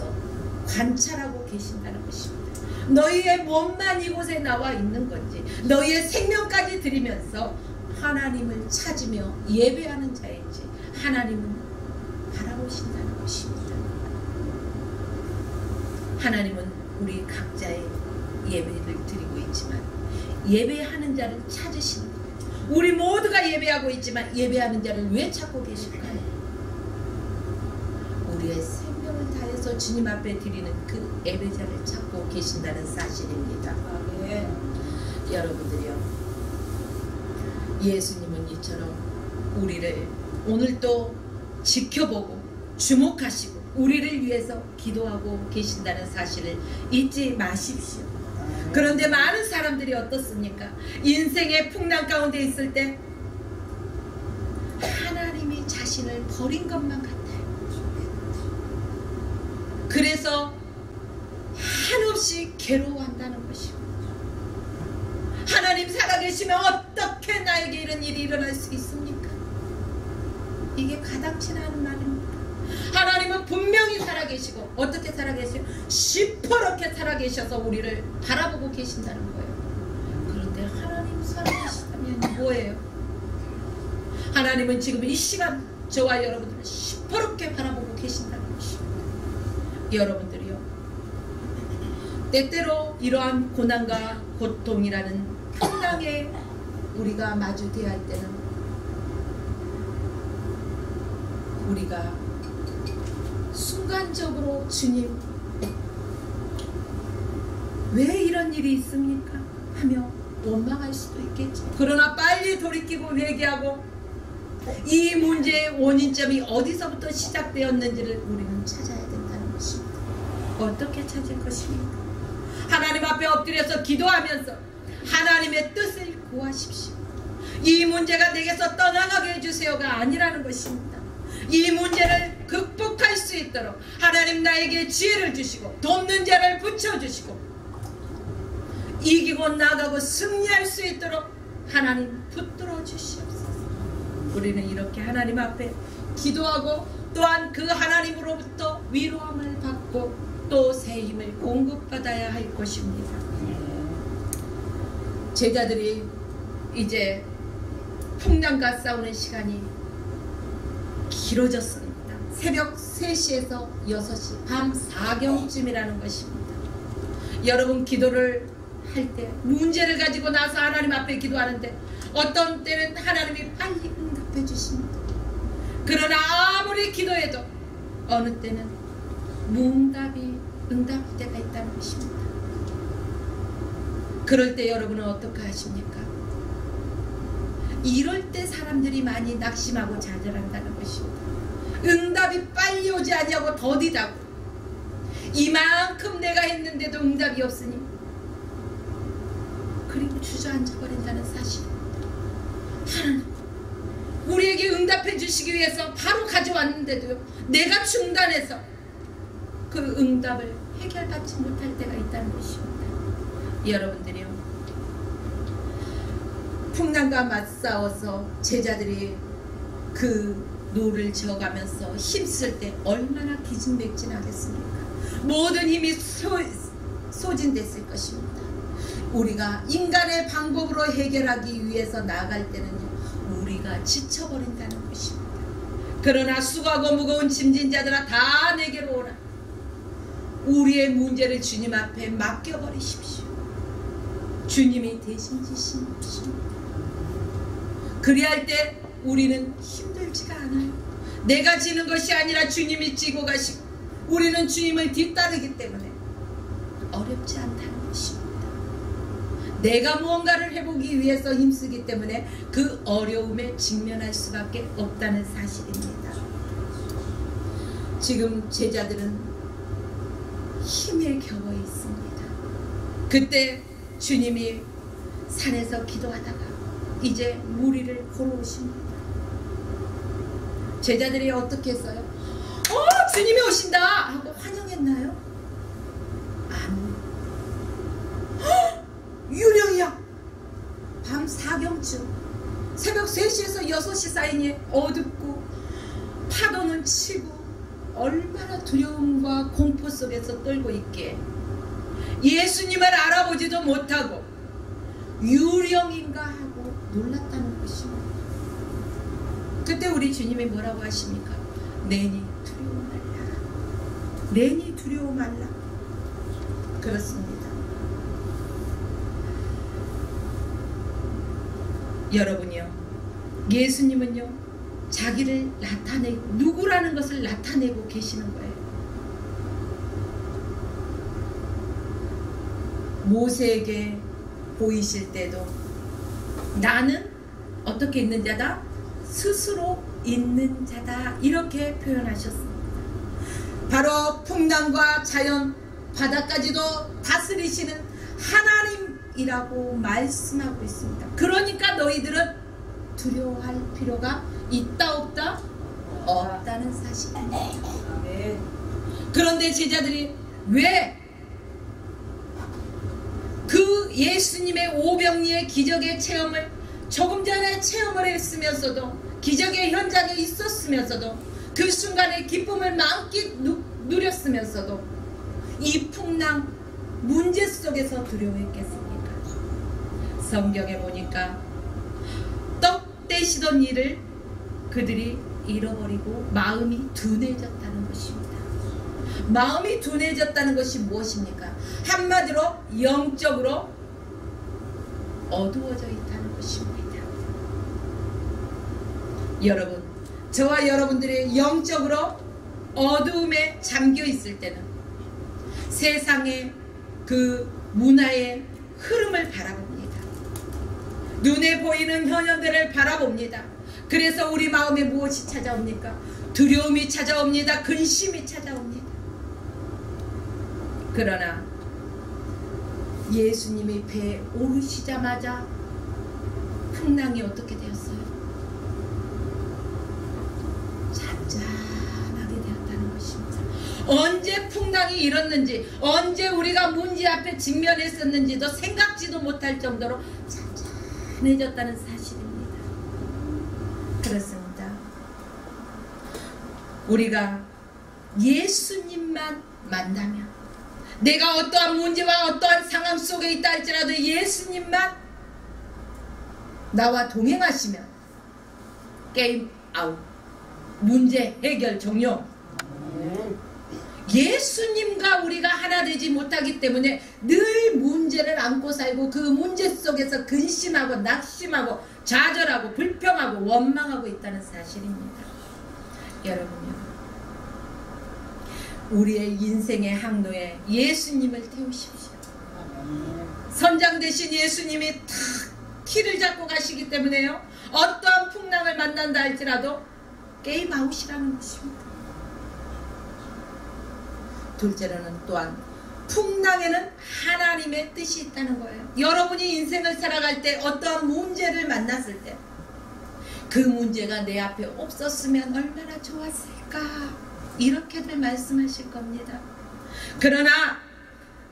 관찰하고 계신다는 것입니다. 너희의 몸만 이곳에 나와 있는 건지 너희의 생명까지 드리면서 하나님을 찾으며 예배하는 자인지 하나님은 바라보신다는 것입니다. 하나님은 우리 각자의 예배를 드리고 있지만 예배하는 자를 찾으시는 거예요. 우리 모두가 예배하고 있지만 예배하는 자를 왜 찾고 계실까요? 우리의 생명을 다해서 주님 앞에 드리는 그 예배자를 찾고 계신다는 사실입니다. 아멘. 여러분들이요, 예수님은 이처럼 우리를 오늘도 지켜보고 주목하시고 우리를 위해서 기도하고 계신다는 사실을 잊지 마십시오. 그런데 많은 사람들이 어떻습니까? 인생의 풍랑 가운데 있을 때 하나님이 자신을 버린 것만 같아요. 그래서 한없이 괴로워한다는 것이고, 하나님 살아계시면 어떻게 나에게 이런 일이 일어날 수 있습니까? 이게 가당치 않은 말입니다. 하나님은 분명히 살아계시고 어떻게 살아계세요? 시퍼렇게 살아계셔서 우리를 바라보고 계신다는 거예요. 그런데 하나님 살아계시다면 뭐예요? 하나님은 지금 이 시간 저와 여러분들을 시퍼렇게 바라보고 계신다는 것입니다. 여러분들이요, 때때로 이러한 고난과 고통이라는 풍랑에 우리가 마주대할 때는 우리가 순간적으로 주님 왜 이런 일이 있습니까? 하며 원망할 수도 있겠죠. 그러나 빨리 돌이키고 회개하고 이 문제의 원인점이 어디서부터 시작되었는지를 우리는 찾아야 된다는 것입니다. 어떻게 찾을 것입니까? 하나님 앞에 엎드려서 기도하면서 하나님의 뜻을 구하십시오. 이 문제가 내게서 떠나가게 해주세요가 아니라는 것입니다. 이 문제를 극복할 수 있도록 하나님 나에게 지혜를 주시고 돕는 자를 붙여주시고 이기고 나가고 승리할 수 있도록 하나님 붙들어 주시옵소서. 우리는 이렇게 하나님 앞에 기도하고 또한 그 하나님으로부터 위로함을 받고 또 새 힘을 공급받아야 할 것입니다. 제자들이 이제 풍랑과 싸우는 시간이 길어졌습니다. 새벽 3시에서 6시, 밤 4경쯤이라는 것입니다. 여러분, 기도를 할 때 문제를 가지고 나서 하나님 앞에 기도하는데 어떤 때는 하나님이 빨리 응답해 주십니다. 그러나 아무리 기도해도 어느 때는 응답할 때가 있다는 것입니다. 그럴 때 여러분은 어떻게 하십니까? 이럴 때 사람들이 많이 낙심하고 좌절한다는 것입니다. 응답이 빨리 오지 아니하고 더디다고 이만큼 내가 했는데도 응답이 없으니 그리고 주저앉아 버린다는 사실입니다. 하나님 우리에게 응답해 주시기 위해서 바로 가져왔는데도요, 내가 중단해서 그 응답을 해결받지 못할 때가 있다는 것입니다. 여러분들이요, 풍랑과 맞싸워서 제자들이 그 노를 저어가면서 힘쓸 때 얼마나 기진맥진하겠습니까? 모든 힘이 소진됐을 것입니다. 우리가 인간의 방법으로 해결하기 위해서 나아갈 때는요, 우리가 지쳐버린다는 것입니다. 그러나 수고하고 무거운 짐진 자들아 다 내게로 오라. 우리의 문제를 주님 앞에 맡겨버리십시오. 주님이 대신 지시는 것입니다. 그리할 때 우리는 힘들지가 않아요. 내가 지는 것이 아니라 주님이 지고 가시고 우리는 주님을 뒤따르기 때문에 어렵지 않다는 것입니다. 내가 무언가를 해보기 위해서 힘쓰기 때문에 그 어려움에 직면할 수밖에 없다는 사실입니다. 지금 제자들은 힘에 겨워 있습니다. 그때 주님이 산에서 기도하다가 이제 무리를 걸어오십니다. 제자들이 어떻게 했어요? 주님이 오신다 하고 환영했나요? 아니. 유령이야. 밤 4경쯤 새벽 3시에서 6시 사이에 어둡고 파도는 치고 얼마나 두려움과 공포 속에서 떨고 있기에 예수님을 알아보지도 못하고 유령인가 하고 놀랐다는 것입니다. 그때 우리 주님이 뭐라고 하십니까? 내니 두려워 말라. 내니 두려워 말라. 그렇습니다. 여러분이요, 예수님은요 자기를 나타내고 누구라는 것을 나타내고 계시는 거예요. 모세에게 보이실 때도 나는 어떻게 있는 자다? 스스로 있는 자다. 이렇게 표현하셨습니다. 바로 풍랑과 자연, 바다까지도 다스리시는 하나님이라고 말씀하고 있습니다. 그러니까 너희들은 두려워할 필요가 있다 없다? 없다는 사실입니다. 그런데 제자들이 왜 그 예수님의 오병이의 기적의 체험을 조금 전에 체험을 했으면서도, 기적의 현장에 있었으면서도, 그 순간의 기쁨을 만끽 누렸으면서도 이 풍랑 문제 속에서 두려워했겠습니까? 성경에 보니까 떡 떼시던 일을 그들이 잃어버리고 마음이 둔해졌다는 것입니다. 마음이 둔해졌다는 것이 무엇입니까? 한마디로 영적으로 어두워져 있다는 것입니다. 여러분, 저와 여러분들이 영적으로 어두움에 잠겨 있을 때는 세상의 그 문화의 흐름을 바라봅니다. 눈에 보이는 현현들을 바라봅니다. 그래서 우리 마음에 무엇이 찾아옵니까? 두려움이 찾아옵니다. 근심이 찾아옵니다. 그러나 예수님이 배에 오르시자마자 풍랑이 어떻게 되었어요? 잔잔하게 되었다는 것입니다. 언제 풍랑이 일었는지, 언제 우리가 문제 앞에 직면했었는지도 생각지도 못할 정도로 잔잔해졌다는 사실입니다. 그렇습니다. 우리가 예수님만 만나면, 내가 어떠한 문제와 어떠한 상황 속에 있다 할지라도 예수님만 나와 동행하시면 게임 아웃, 문제 해결 종료. 예수님과 우리가 하나 되지 못하기 때문에 늘 문제를 안고 살고 그 문제 속에서 근심하고 낙심하고 좌절하고 불평하고 원망하고 있다는 사실입니다. 여러분요, 우리의 인생의 항로에 예수님을 태우십시오. 선장 대신 예수님이 탁 키를 잡고 가시기 때문에요, 어떠한 풍랑을 만난다 할지라도 게임 아웃이라는 것입니다. 둘째로는 또한 풍랑에는 하나님의 뜻이 있다는 거예요. 여러분이 인생을 살아갈 때 어떠한 문제를 만났을 때 그 문제가 내 앞에 없었으면 얼마나 좋았을까, 이렇게들 말씀하실 겁니다. 그러나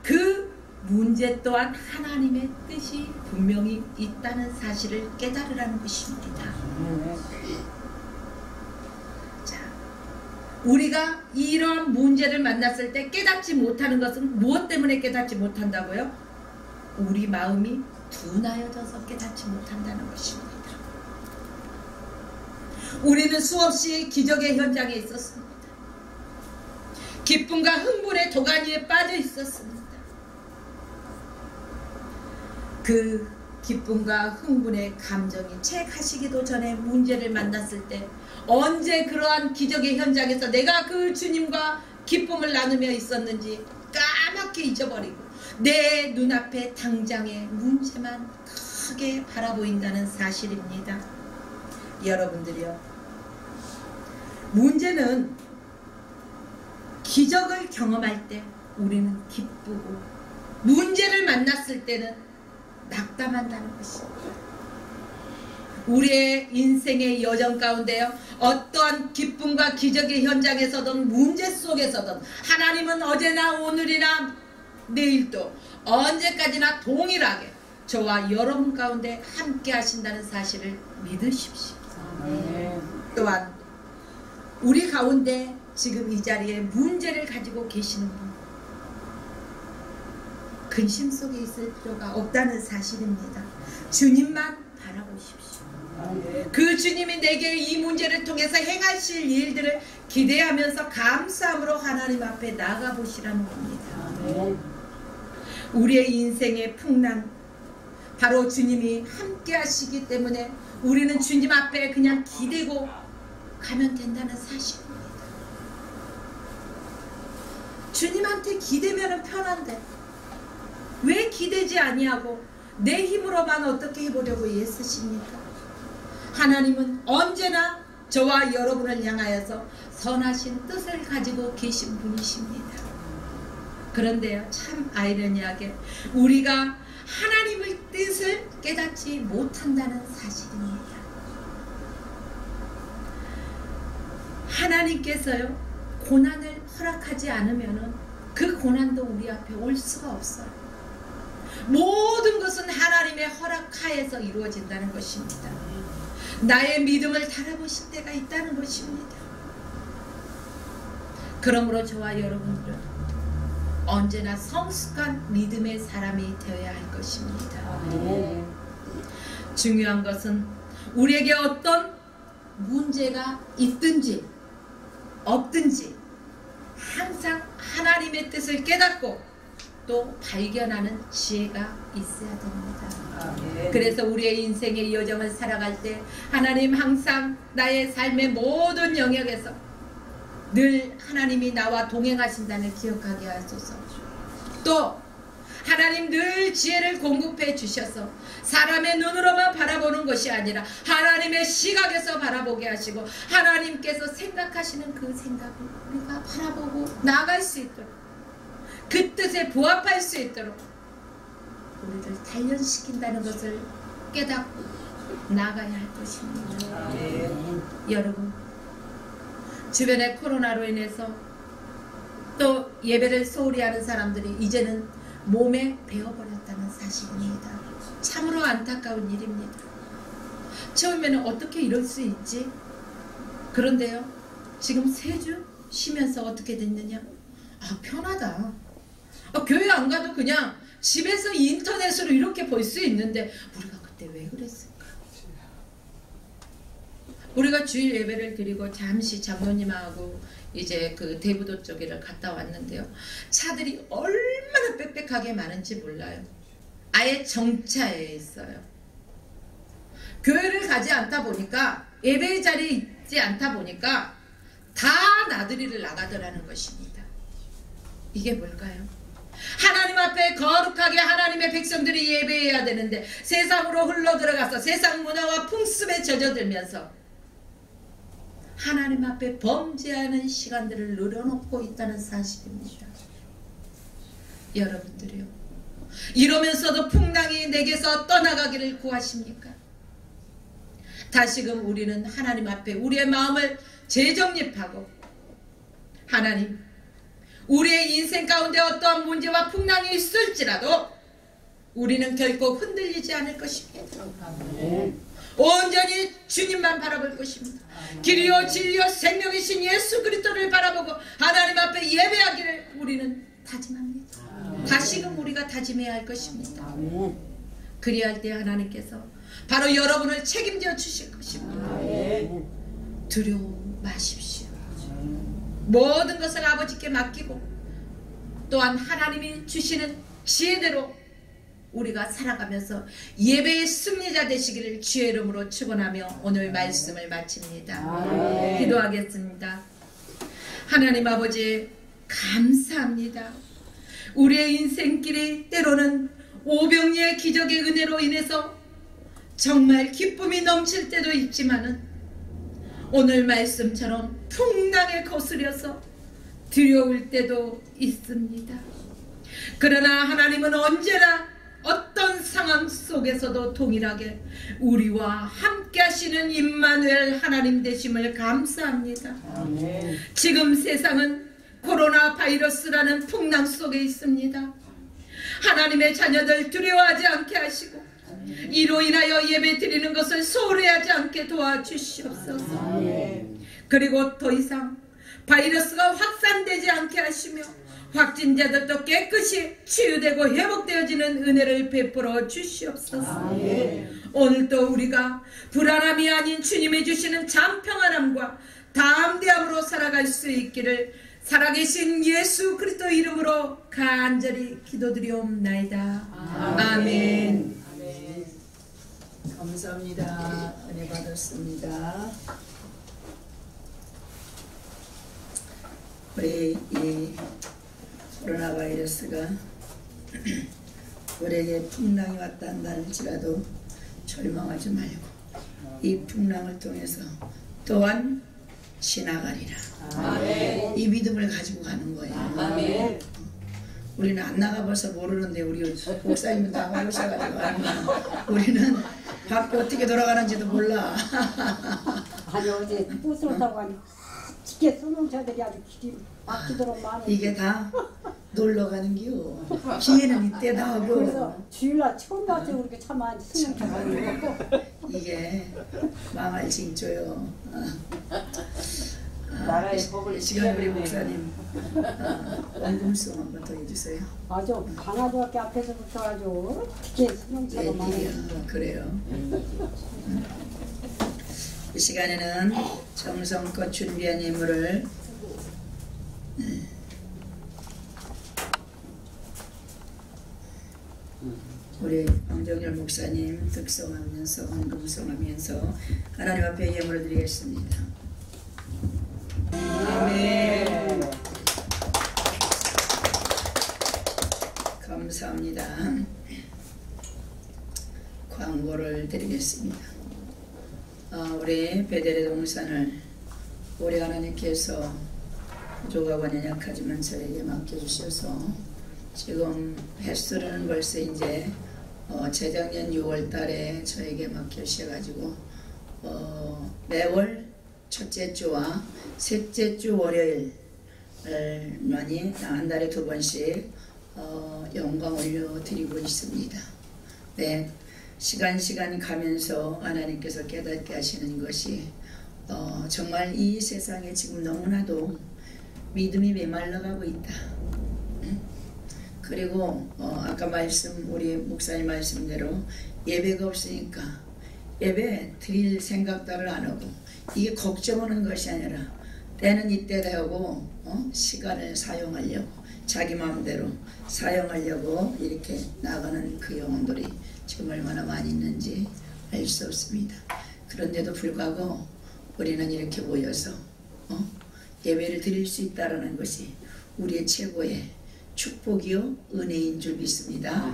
그 문제 또한 하나님의 뜻이 분명히 있다는 사실을 깨달으라는 것입니다. 자, 우리가 이런 문제를 만났을 때 깨닫지 못하는 것은 무엇 때문에 깨닫지 못한다고요? 우리 마음이 둔하여져서 깨닫지 못한다는 것입니다. 우리는 수없이 기적의 현장에 있었습니다. 기쁨과 흥분의 도가니에 빠져 있었습니다. 그 기쁨과 흥분의 감정이 채가시기도 전에 문제를 만났을 때, 언제 그러한 기적의 현장에서 내가 그 주님과 기쁨을 나누며 있었는지 까맣게 잊어버리고 내 눈앞에 당장의 문제만 크게 바라보인다는 사실입니다. 여러분들이요, 문제는 기적을 경험할 때 우리는 기쁘고, 문제를 만났을 때는 낙담한다는 것입니다. 우리의 인생의 여정 가운데요, 어떠한 기쁨과 기적의 현장에서든 문제 속에서든 하나님은 어제나 오늘이나 내일도 언제까지나 동일하게 저와 여러분 가운데 함께 하신다는 사실을 믿으십시오. 또한 우리 가운데 지금 이 자리에 문제를 가지고 계시는 분, 근심 속에 있을 필요가 없다는 사실입니다. 주님만 바라보십시오. 그 주님이 내게 이 문제를 통해서 행하실 일들을 기대하면서 감사함으로 하나님 앞에 나가보시라는 겁니다. 우리의 인생의 풍랑, 바로 주님이 함께 하시기 때문에 우리는 주님 앞에 그냥 기대고 가면 된다는 사실입니다. 주님한테 기대면 편한데 왜 기대지 아니하고 내 힘으로만 어떻게 해보려고 애쓰십니까? 하나님은 언제나 저와 여러분을 향하여서 선하신 뜻을 가지고 계신 분이십니다. 그런데요, 참 아이러니하게 우리가 하나님의 뜻을 깨닫지 못한다는 사실입니다. 하나님께서요, 고난을 허락하지 않으면 그 고난도 우리 앞에 올 수가 없어요. 모든 것은 하나님의 허락하에서 이루어진다는 것입니다. 나의 믿음을 달아보실 때가 있다는 것입니다. 그러므로 저와 여러분들은 언제나 성숙한 믿음의 사람이 되어야 할 것입니다. 중요한 것은 우리에게 어떤 문제가 있든지 없든지 항상 하나님의 뜻을 깨닫고 또 발견하는 지혜가 있어야 됩니다. 그래서 우리의 인생의 여정을 살아갈 때 하나님 항상 나의 삶의 모든 영역에서 늘 하나님이 나와 동행하신다는 기억하게 하소서. 또 하나님 늘 지혜를 공급해 주셔서 사람의 눈으로만 바라보는 것이 아니라 하나님의 시각에서 바라보게 하시고 하나님께서 생각하시는 그 생각을 우리가 바라보고 나아갈 수 있도록, 그 뜻에 부합할 수 있도록 우리를 단련시킨다는 것을 깨닫고 나아가야 할 것입니다. 여러분, 주변에 코로나로 인해서 또 예배를 소홀히 하는 사람들이 이제는 몸에 배어버렸다는 사실입니다. 참으로 안타까운 일입니다. 처음에는 어떻게 이럴 수 있지? 그런데요, 지금 3주 쉬면서 어떻게 됐느냐? 아, 편하다. 교회 안 가도 그냥 집에서 인터넷으로 이렇게 볼 수 있는데 우리가 그때 왜 그랬을까? 우리가 주일 예배를 드리고 잠시 장로님하고 이제 그 대부도 쪽에를 갔다 왔는데요, 차들이 얼마나 빽빽하게 많은지 몰라요. 아예 정차해 있어요. 교회를 가지 않다 보니까, 예배의 자리에 있지 않다 보니까 다 나들이를 나가더라는 것입니다. 이게 뭘까요? 하나님 앞에 거룩하게 하나님의 백성들이 예배해야 되는데 세상으로 흘러들어가서 세상 문화와 풍습에 젖어들면서 하나님 앞에 범죄하는 시간들을 늘어놓고 있다는 사실입니다. 여러분들이요, 이러면서도 풍랑이 내게서 떠나가기를 구하십니까? 다시금 우리는 하나님 앞에 우리의 마음을 재정립하고, 하나님, 우리의 인생 가운데 어떠한 문제와 풍랑이 있을지라도 우리는 결코 흔들리지 않을 것입니다. 온전히 주님만 바라볼 것입니다. 길이요 진리요 생명이신 예수 그리스도를 바라보고 하나님 앞에 예배하기를 우리는 다짐합니다. 다시금 우리가 다짐해야 할 것입니다. 그리할 때 하나님께서 바로 여러분을 책임져 주실 것입니다. 두려워 마십시오. 모든 것을 아버지께 맡기고 또한 하나님이 주시는 지혜대로 우리가 살아가면서 예배의 승리자 되시기를 주의 이름으로 축원하며 오늘 말씀을 마칩니다. 기도하겠습니다. 하나님 아버지, 감사합니다. 우리의 인생길이 때로는 오병이의 기적의 은혜로 인해서 정말 기쁨이 넘칠 때도 있지만은 오늘 말씀처럼 풍랑에 거스려서 두려울 때도 있습니다. 그러나 하나님은 언제나 어떤 상황 속에서도 동일하게 우리와 함께 하시는 임마누엘 하나님 되심을 감사합니다. 지금 세상은 코로나 바이러스라는 풍랑 속에 있습니다. 하나님의 자녀들 두려워하지 않게 하시고 이로 인하여 예배 드리는 것을 소홀히 하지 않게 도와주시옵소서. 그리고 더 이상 바이러스가 확산되지 않게 하시며 확진자들도 깨끗이 치유되고 회복되어지는 은혜를 베풀어 주시옵소서. 오늘도 우리가 불안함이 아닌 주님이 주시는 참 평안함과 담대함으로 살아갈 수 있기를 살아계신 예수 그리스도 이름으로 간절히 기도드리옵나이다. 아멘. 감사합니다. 은혜 받았습니다. 우리 이 코로나 바이러스가 우리에게 풍랑이 왔다는 할지라도 절망하지 말고 이 풍랑을 통해서 또한 지나가리라. 아멘. 이 믿음을 가지고 가는 거예요. 아멘. 우리는 안 나가봐서 모르는데 우리 목사님은 나가보셔가지고 하는 거야. 우리는 밖에 어떻게 돌아가는지도 몰라. 아니 어제 버스를 타고 가니 티켓 수능자들이 아주 길이 막히도록 많이. 이게 다 놀러 가는 기요. 기회는 이때다 하고. 그래서 주일날 처음 봤지 그렇게 참 많이 수능자가 있는 거. 이게 망할 징조요. 나라의 법을 시간 우리 목사님 원금송 한번 더 해주세요. 아주 강화중학교 앞에서부터 아주 티켓 수능자가 많이. 네, 그래요. 이 시간에는 정성껏 준비한 예물을 우리 황정열 목사님 득성하면서 헌금송하면서 하나님 앞에 예물을 드리겠습니다. 아멘. 감사합니다. 광고를 드리겠습니다. 우리 베델의 동산을 우리 하나님께서 부족하고 연약하지만 저에게 맡겨주셔서 지금 횟수는 벌써 이제 재작년 6월 달에 저에게 맡겨주셔가지고 매월 첫째 주와 셋째 주 월요일만이 한 달에 2번씩 영광 올려드리고 있습니다. 네, 시간 가면서 하나님께서 깨닫게 하시는 것이 정말 이 세상에 지금 너무나도 믿음이 메말라가고 있다. 그리고 아까 우리 목사님 말씀대로 예배가 없으니까 예배 드릴 생각 따를 안 하고 이게 걱정하는 것이 아니라 때는 이때다 하고 시간을 사용하려고 자기 마음대로 사용하려고 이렇게 나가는 그 영혼들이 지금 얼마나 많이 있는지 알 수 없습니다. 그런데도 불구하고 우리는 이렇게 모여서 예배를 드릴 수 있다는 것이 우리의 최고의 축복이요 은혜인 줄 믿습니다.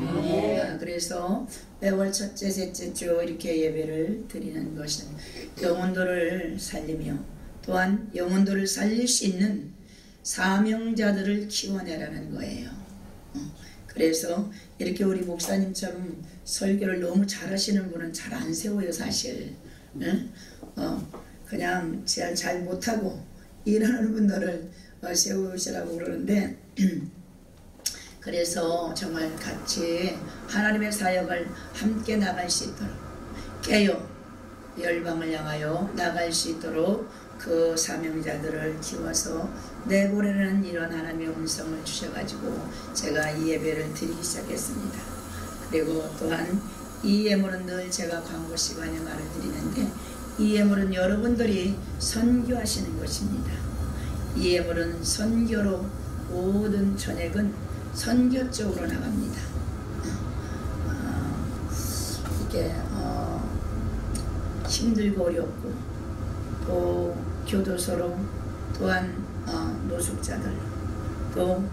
그래서 매월 첫째 셋째 주 이렇게 예배를 드리는 것은 영혼들을 살리며 또한 영혼들을 살릴 수 있는 사명자들을 키워내라는 거예요. 그래서 이렇게 우리 목사님처럼 설교를 너무 잘하시는 분은 잘 안 세워요 사실. 그냥 잘 못하고 일하는 분들을 세우시라고 그러는데 그래서 정말 같이 하나님의 사역을 함께 나갈 수 있도록 깨어 열방을 향하여 나갈 수 있도록 그 사명자들을 키워서 내보내는 이런 하나님의 음성을 주셔가지고 제가 이 예배를 드리기 시작했습니다. 그리고 또한 이 예물은 늘 제가 광고 시간에 말을 드리는데 이 예물은 여러분들이 선교하시는 것입니다. 이 예물은 선교로 모든 전액은 선교 쪽으로 나갑니다. 이게 힘들고 어렵고 또 교도소로 또한 노숙자들 또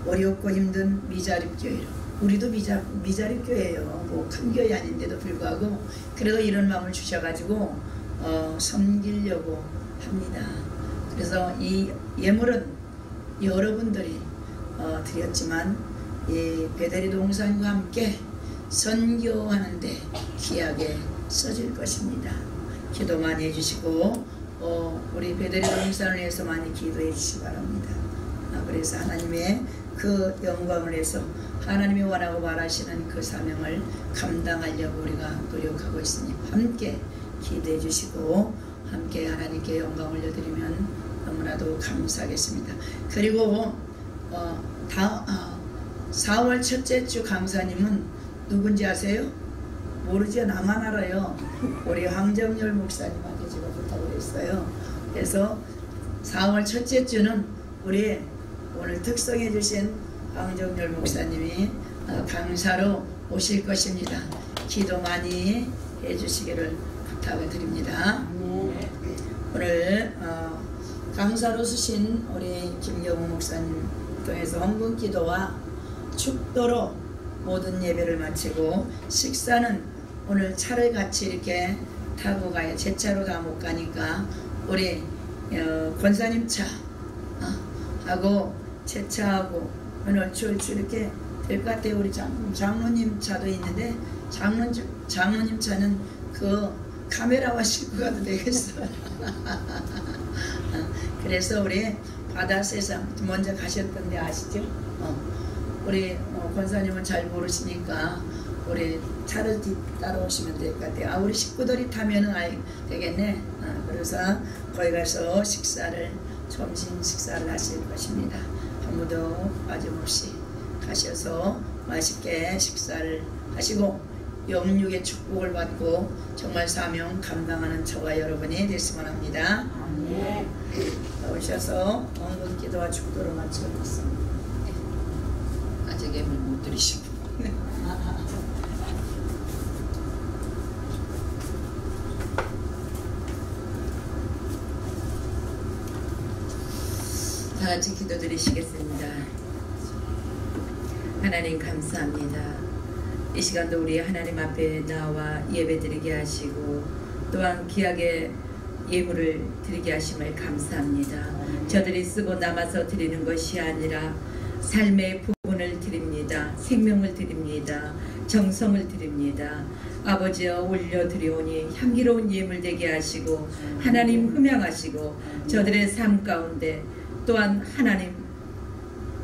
어렵고 힘든 미자립교회로 우리도 미자립교회예요. 뭐 큰 교회 아닌데도 불구하고 그래도 이런 마음을 주셔가지고 섬기려고 합니다. 그래서 이 예물은 여러분들이 드렸지만 이 베델의 동산과 함께 선교하는데 귀하게 써질 것입니다. 기도 많이 해주시고 우리 베델의 동산을 위해서 많이 기도해 주시기 바랍니다. 그래서 하나님의 그 영광을 해서 하나님이 원하고 바라시는 그 사명을 감당하려고 우리가 노력하고 있으니 함께 기도해 주시고 함께 하나님께 영광 올려드리면 너무나도 감사하겠습니다. 그리고 4월 첫째 주 강사님은 누군지 아세요? 모르죠? 나만 알아요. 우리 황정열 목사님한테 제가 부탁을 했어요. 그래서 4월 첫째 주는 우리 오늘 특성해 주신 황정열 목사님이 강사로 오실 것입니다. 기도 많이 해주시기를 부탁을 드립니다. 오늘 강사로 쓰신 우리 김경우 목사님 통해서 헌금기도와 축도로 모든 예배를 마치고 식사는 오늘 차를 같이 이렇게 타고 가요. 제 차로 다 못 가니까 우리 권사님 차 하고 제 차하고 오늘 이렇게 될 것 같아요. 우리 장로님 차도 있는데 장로님 차는 그 카메라와 싣고 가도 되겠어. 그래서 우리 바다세상 먼저 가셨던데 아시죠? 우리 권사님은 잘 모르시니까 우리 차를 따라오시면 될 것 같아요. 우리 식구들이 타면은 되겠네. 그래서 거기 가서 점심 식사를 하실 것입니다. 아무도 빠짐없이 가셔서 맛있게 식사를 하시고 영육의 축복을 받고 정말 사명 감당하는 저와 여러분이 됐으면 합니다. 오셔서 헌금 기도와 축도로 마치겠습니다. 아직 예물 못 드리시고. 다 같이 기도드리시겠습니다. 하나님 감사합니다. 이 시간도 우리 하나님 앞에 나와 예배드리게 하시고 또한 귀하게 예물을 드리게 하심을 감사합니다. 저들이 쓰고 남아서 드리는 것이 아니라 삶의 부분을 드립니다. 생명을 드립니다. 정성을 드립니다. 아버지여 올려드리오니 향기로운 예물 되게 하시고 하나님 흠양하시고 저들의 삶 가운데 또한 하나님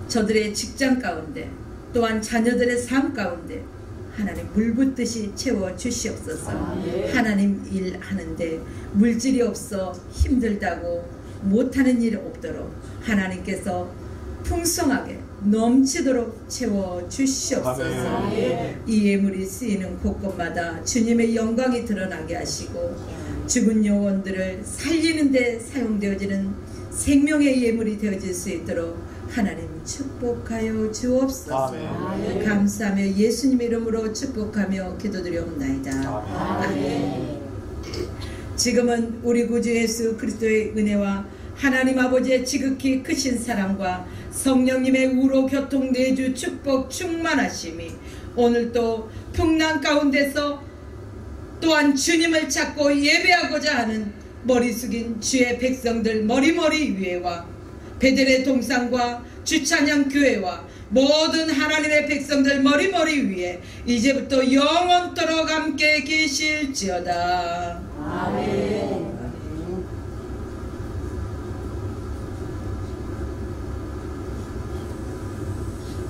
저들의 직장 가운데 또한 자녀들의 삶 가운데 하나님 물붓듯이 채워주시옵소서. 하나님 일하는데 물질이 없어 힘들다고 못하는 일 없도록 하나님께서 풍성하게 넘치도록 채워주시옵소서. 이 예물이 쓰이는 곳곳마다 주님의 영광이 드러나게 하시고 죽은 영혼들을 살리는 데 사용되어지는 생명의 예물이 되어질 수 있도록 하나님 축복하여 주옵소서. 감사하며 예수님 이름으로 축복하며 기도드리옵나이다. 아멘. 지금은 우리 구주 예수 그리스도의 은혜와 하나님 아버지의 지극히 크신 사랑과 성령님의 우로 교통 내주 축복 충만하심이 오늘도 풍랑 가운데서 또한 주님을 찾고 예배하고자 하는 머리 숙인 주의 백성들 머리머리 위에와 베들의 동산과 주찬양 교회와 모든 하나님의 백성들 머리머리 위에 이제부터 영원토록 함께 계실지어다. 아멘.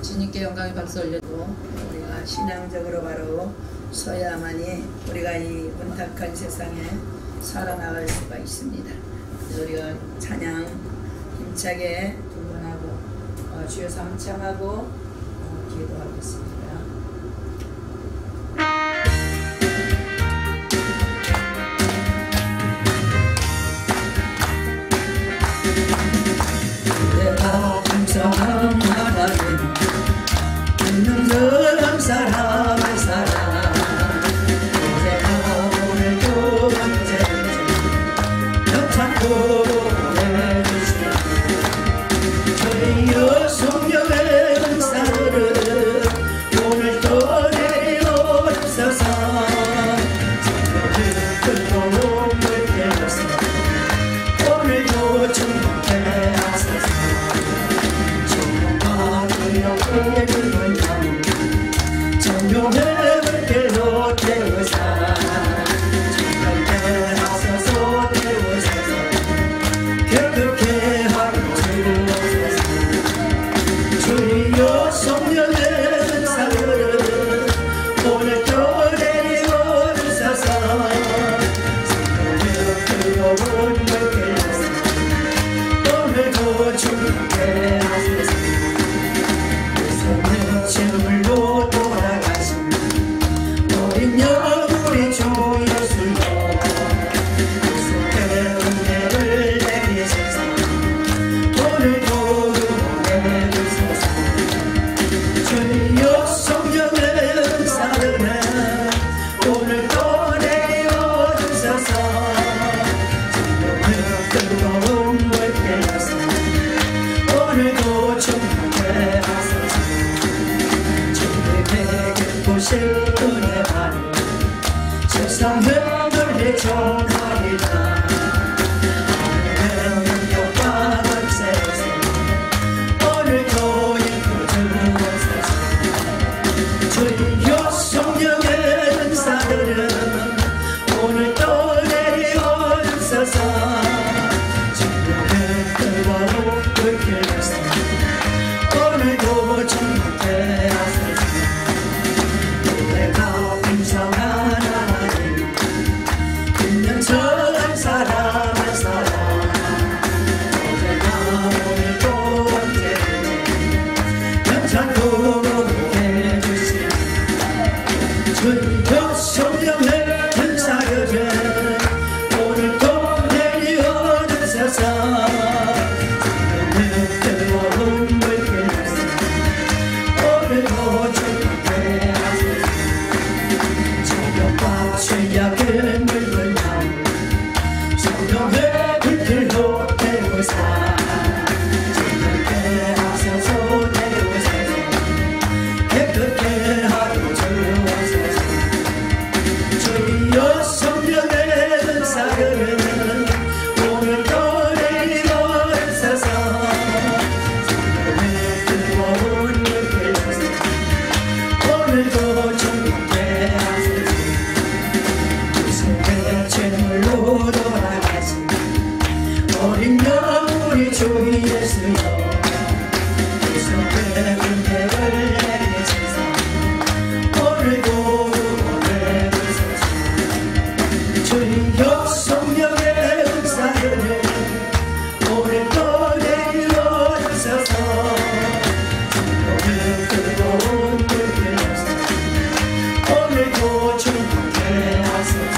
주님께 영광의 박수 올려도 우리가 신앙적으로 바로 서야만이 우리가 이 문탁한 세상에 살아나갈 수가 있습니다. 그래서 우리가 찬양 힘차게 두 번 하고 주여 삼창하고 기도하겠습니다. 내가 감사한 하나님 있는 사람의 사랑 내가 오늘도 언제든지 참고 보내주시오. 저희여 성령의 은사를 오늘도 내려오소서. 성령의 도움을 깨워서 오늘도 충만케 하소서. 정말 그녀의 눈을 감고 정령의 불길로 태우사 정말 오늘 정말이다 능력과 권세에서 오늘도 인도주옵소서 주여 성령의 은사들은 오늘도 내리어 주소서 주님의 뜨거운 불길에서 오늘도 충만케 하소서 내가 풍성한 하나님 있는 저 사람 한 사람 어제나 오늘도 언제든지 영창으로 해주시니 주여 성령의 은사여제 오늘도 내리어 주소서 주님의 뜨거운 불길에서 오늘도 충만케 하소서 저녁과 죄악은 물들만 성령의 불길로 태우사 주님께 하소서 태우소서 깨끗게 하고 주옵소서 주여 성령의 은사들은 오늘도 내리어 주소서 성령의 뜨거운 불길에서 오늘도 충만케 하소서 무슨 죄물로 돌아가신 어린 영 우리 주 예수여 무슨 은혜를 내리시사 오늘도 구원해주소서 주여 성령의 은사들을 오늘도 내리어 주소서 주님의 뜨거운 불길에서 오늘도 충만케 하소서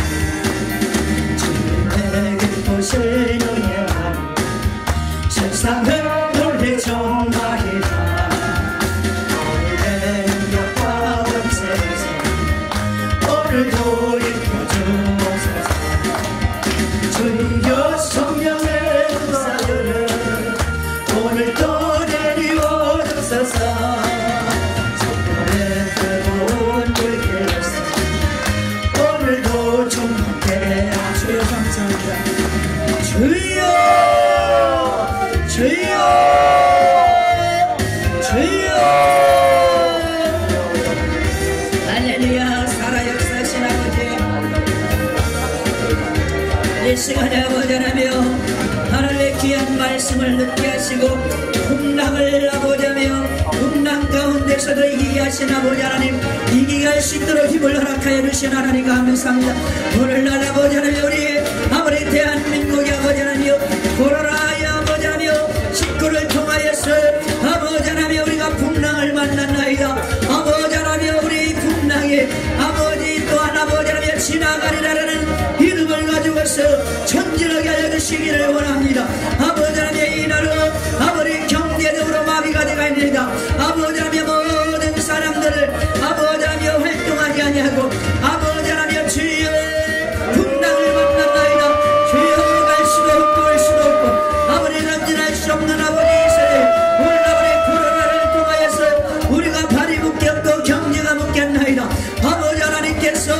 주님의 기쁘신 은혜와 세상을 돌리 정말이다 오늘의 능력과 권세에서 오늘도 입혀주옵소서 주여 성령의 은사들은 오늘도 내리어 주소서 주님의 뜨거운 불길에서 오늘도 충만케 하소서 감사합니다 주여 주여 주여 할렐루야 살아 역사하신 아버지 이 시간에 아버지 하나며 하늘의 귀한 말씀을 듣게 하시고 풍랑을 아버지 하며 풍랑 가운데서도 이기게 하신 아버지 하나님 이기게 할 수 있도록 힘을 허락하여 주신 하나님 감사합니다 오늘날 아버지 하나님 우리 아버지 대한민국의 아버지 하나님 코로나의 아버지 하나님 식구를 통하여서 아버지 하나님 우리가 풍랑을 만났나이다 아버지 하나님 우리 풍랑이 아버지 또한 아버지 하나님 지나가리라는 이름을 가지고서 전진하게 하여 주시기를 원합니다 아버지 하나님 이 나라 아버지 경제적으로 마비가 되어 있습니다 아버지 하나님 모든 사람들을 아버지 하나님 활동하지 아니하고 아버지 하나님 주여 풍랑을 만났나이다 주여 갈 수도 없고 올 수도 없고 아버지 전진할 수 없는 아버지 세대 오늘 아버지 코로나를 통하여서 우리가 발이 묶였고 경제가 묶였나이다 아버지 하나님께서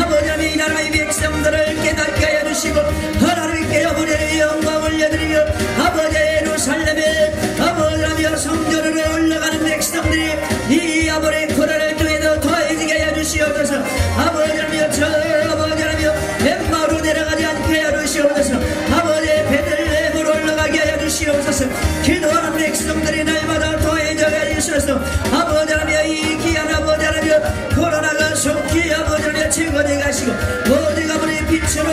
아버지 하나님 이 나라의 백성들을 깨닫게 하여 주시고 하나님께 아버지의 영광 올려드리며 아버지 예루살렘에 아버지 하나님 성전으로 올라가는 백성들이 이 아버지 코로나를 통해서 더해지게 하여 주시옵소서 아버지 하나님 저 아버지 하나님 엠마로 내려가지 않게 하여 주시옵소서 아버지 베들레헴으로 올라가게 하여 주시옵소서 기도하는 백성들이 날마다 더해져 가여 주시옵소서 아버지 하나님 이 귀한 아버지 하나님 코로나가 속히 아버지 하나님 제거되게 하시고 모든 아버지 빛으로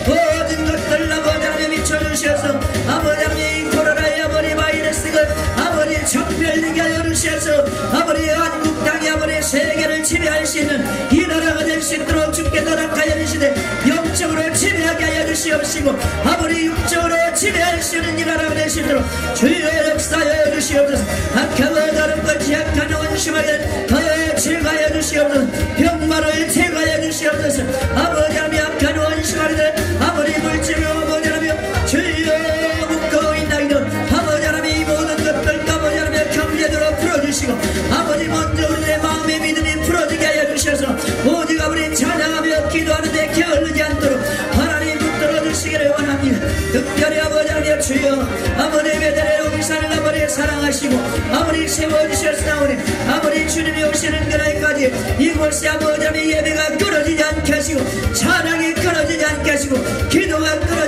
모든 것들 아버지 하나님 비춰주셔서 아버지 하나님 이 코로나의 아버지 바이러스가 아버지 정멸되게 하여 주셔서 아버지 한국 땅이 아버지 세계를 지배할 수 있는 이 나라가 될 수 있도록 주께 허락하여 주시되 영적으로 지배하게 하여 주시옵시고 아버지 육적으로 지배할 수 있는 이 나라가 될 수 있도록 주여 역사하여 주시옵소서 악하고 더럽고 지약한 원심을 더 제거하여 주시옵소서 병마를 제거하여 주시옵소서 아버지 하나님 악한 원심을 아버지 물질을 아버지 하나님 주여 묶어 있나이다 아버지 하나님 이 모든 것들 아버지 하나님 경제적으로 풀어주시고 아버지 먼저 우리의 마음의 믿음이 풀어지게 하여 주셔서 오직 아버지 찬양하며 기도하는데 게을르지 않도록 주여 아버지 베들레 동산을 아버지 사랑하시고 아버지 세워주셨사오니 아버지 주님이 오시는 그날까지 이곳에 아버지 예배가 끊어지지 않게 하시고 찬양이 끊어지지 않게 하시고 기도가 끊어지지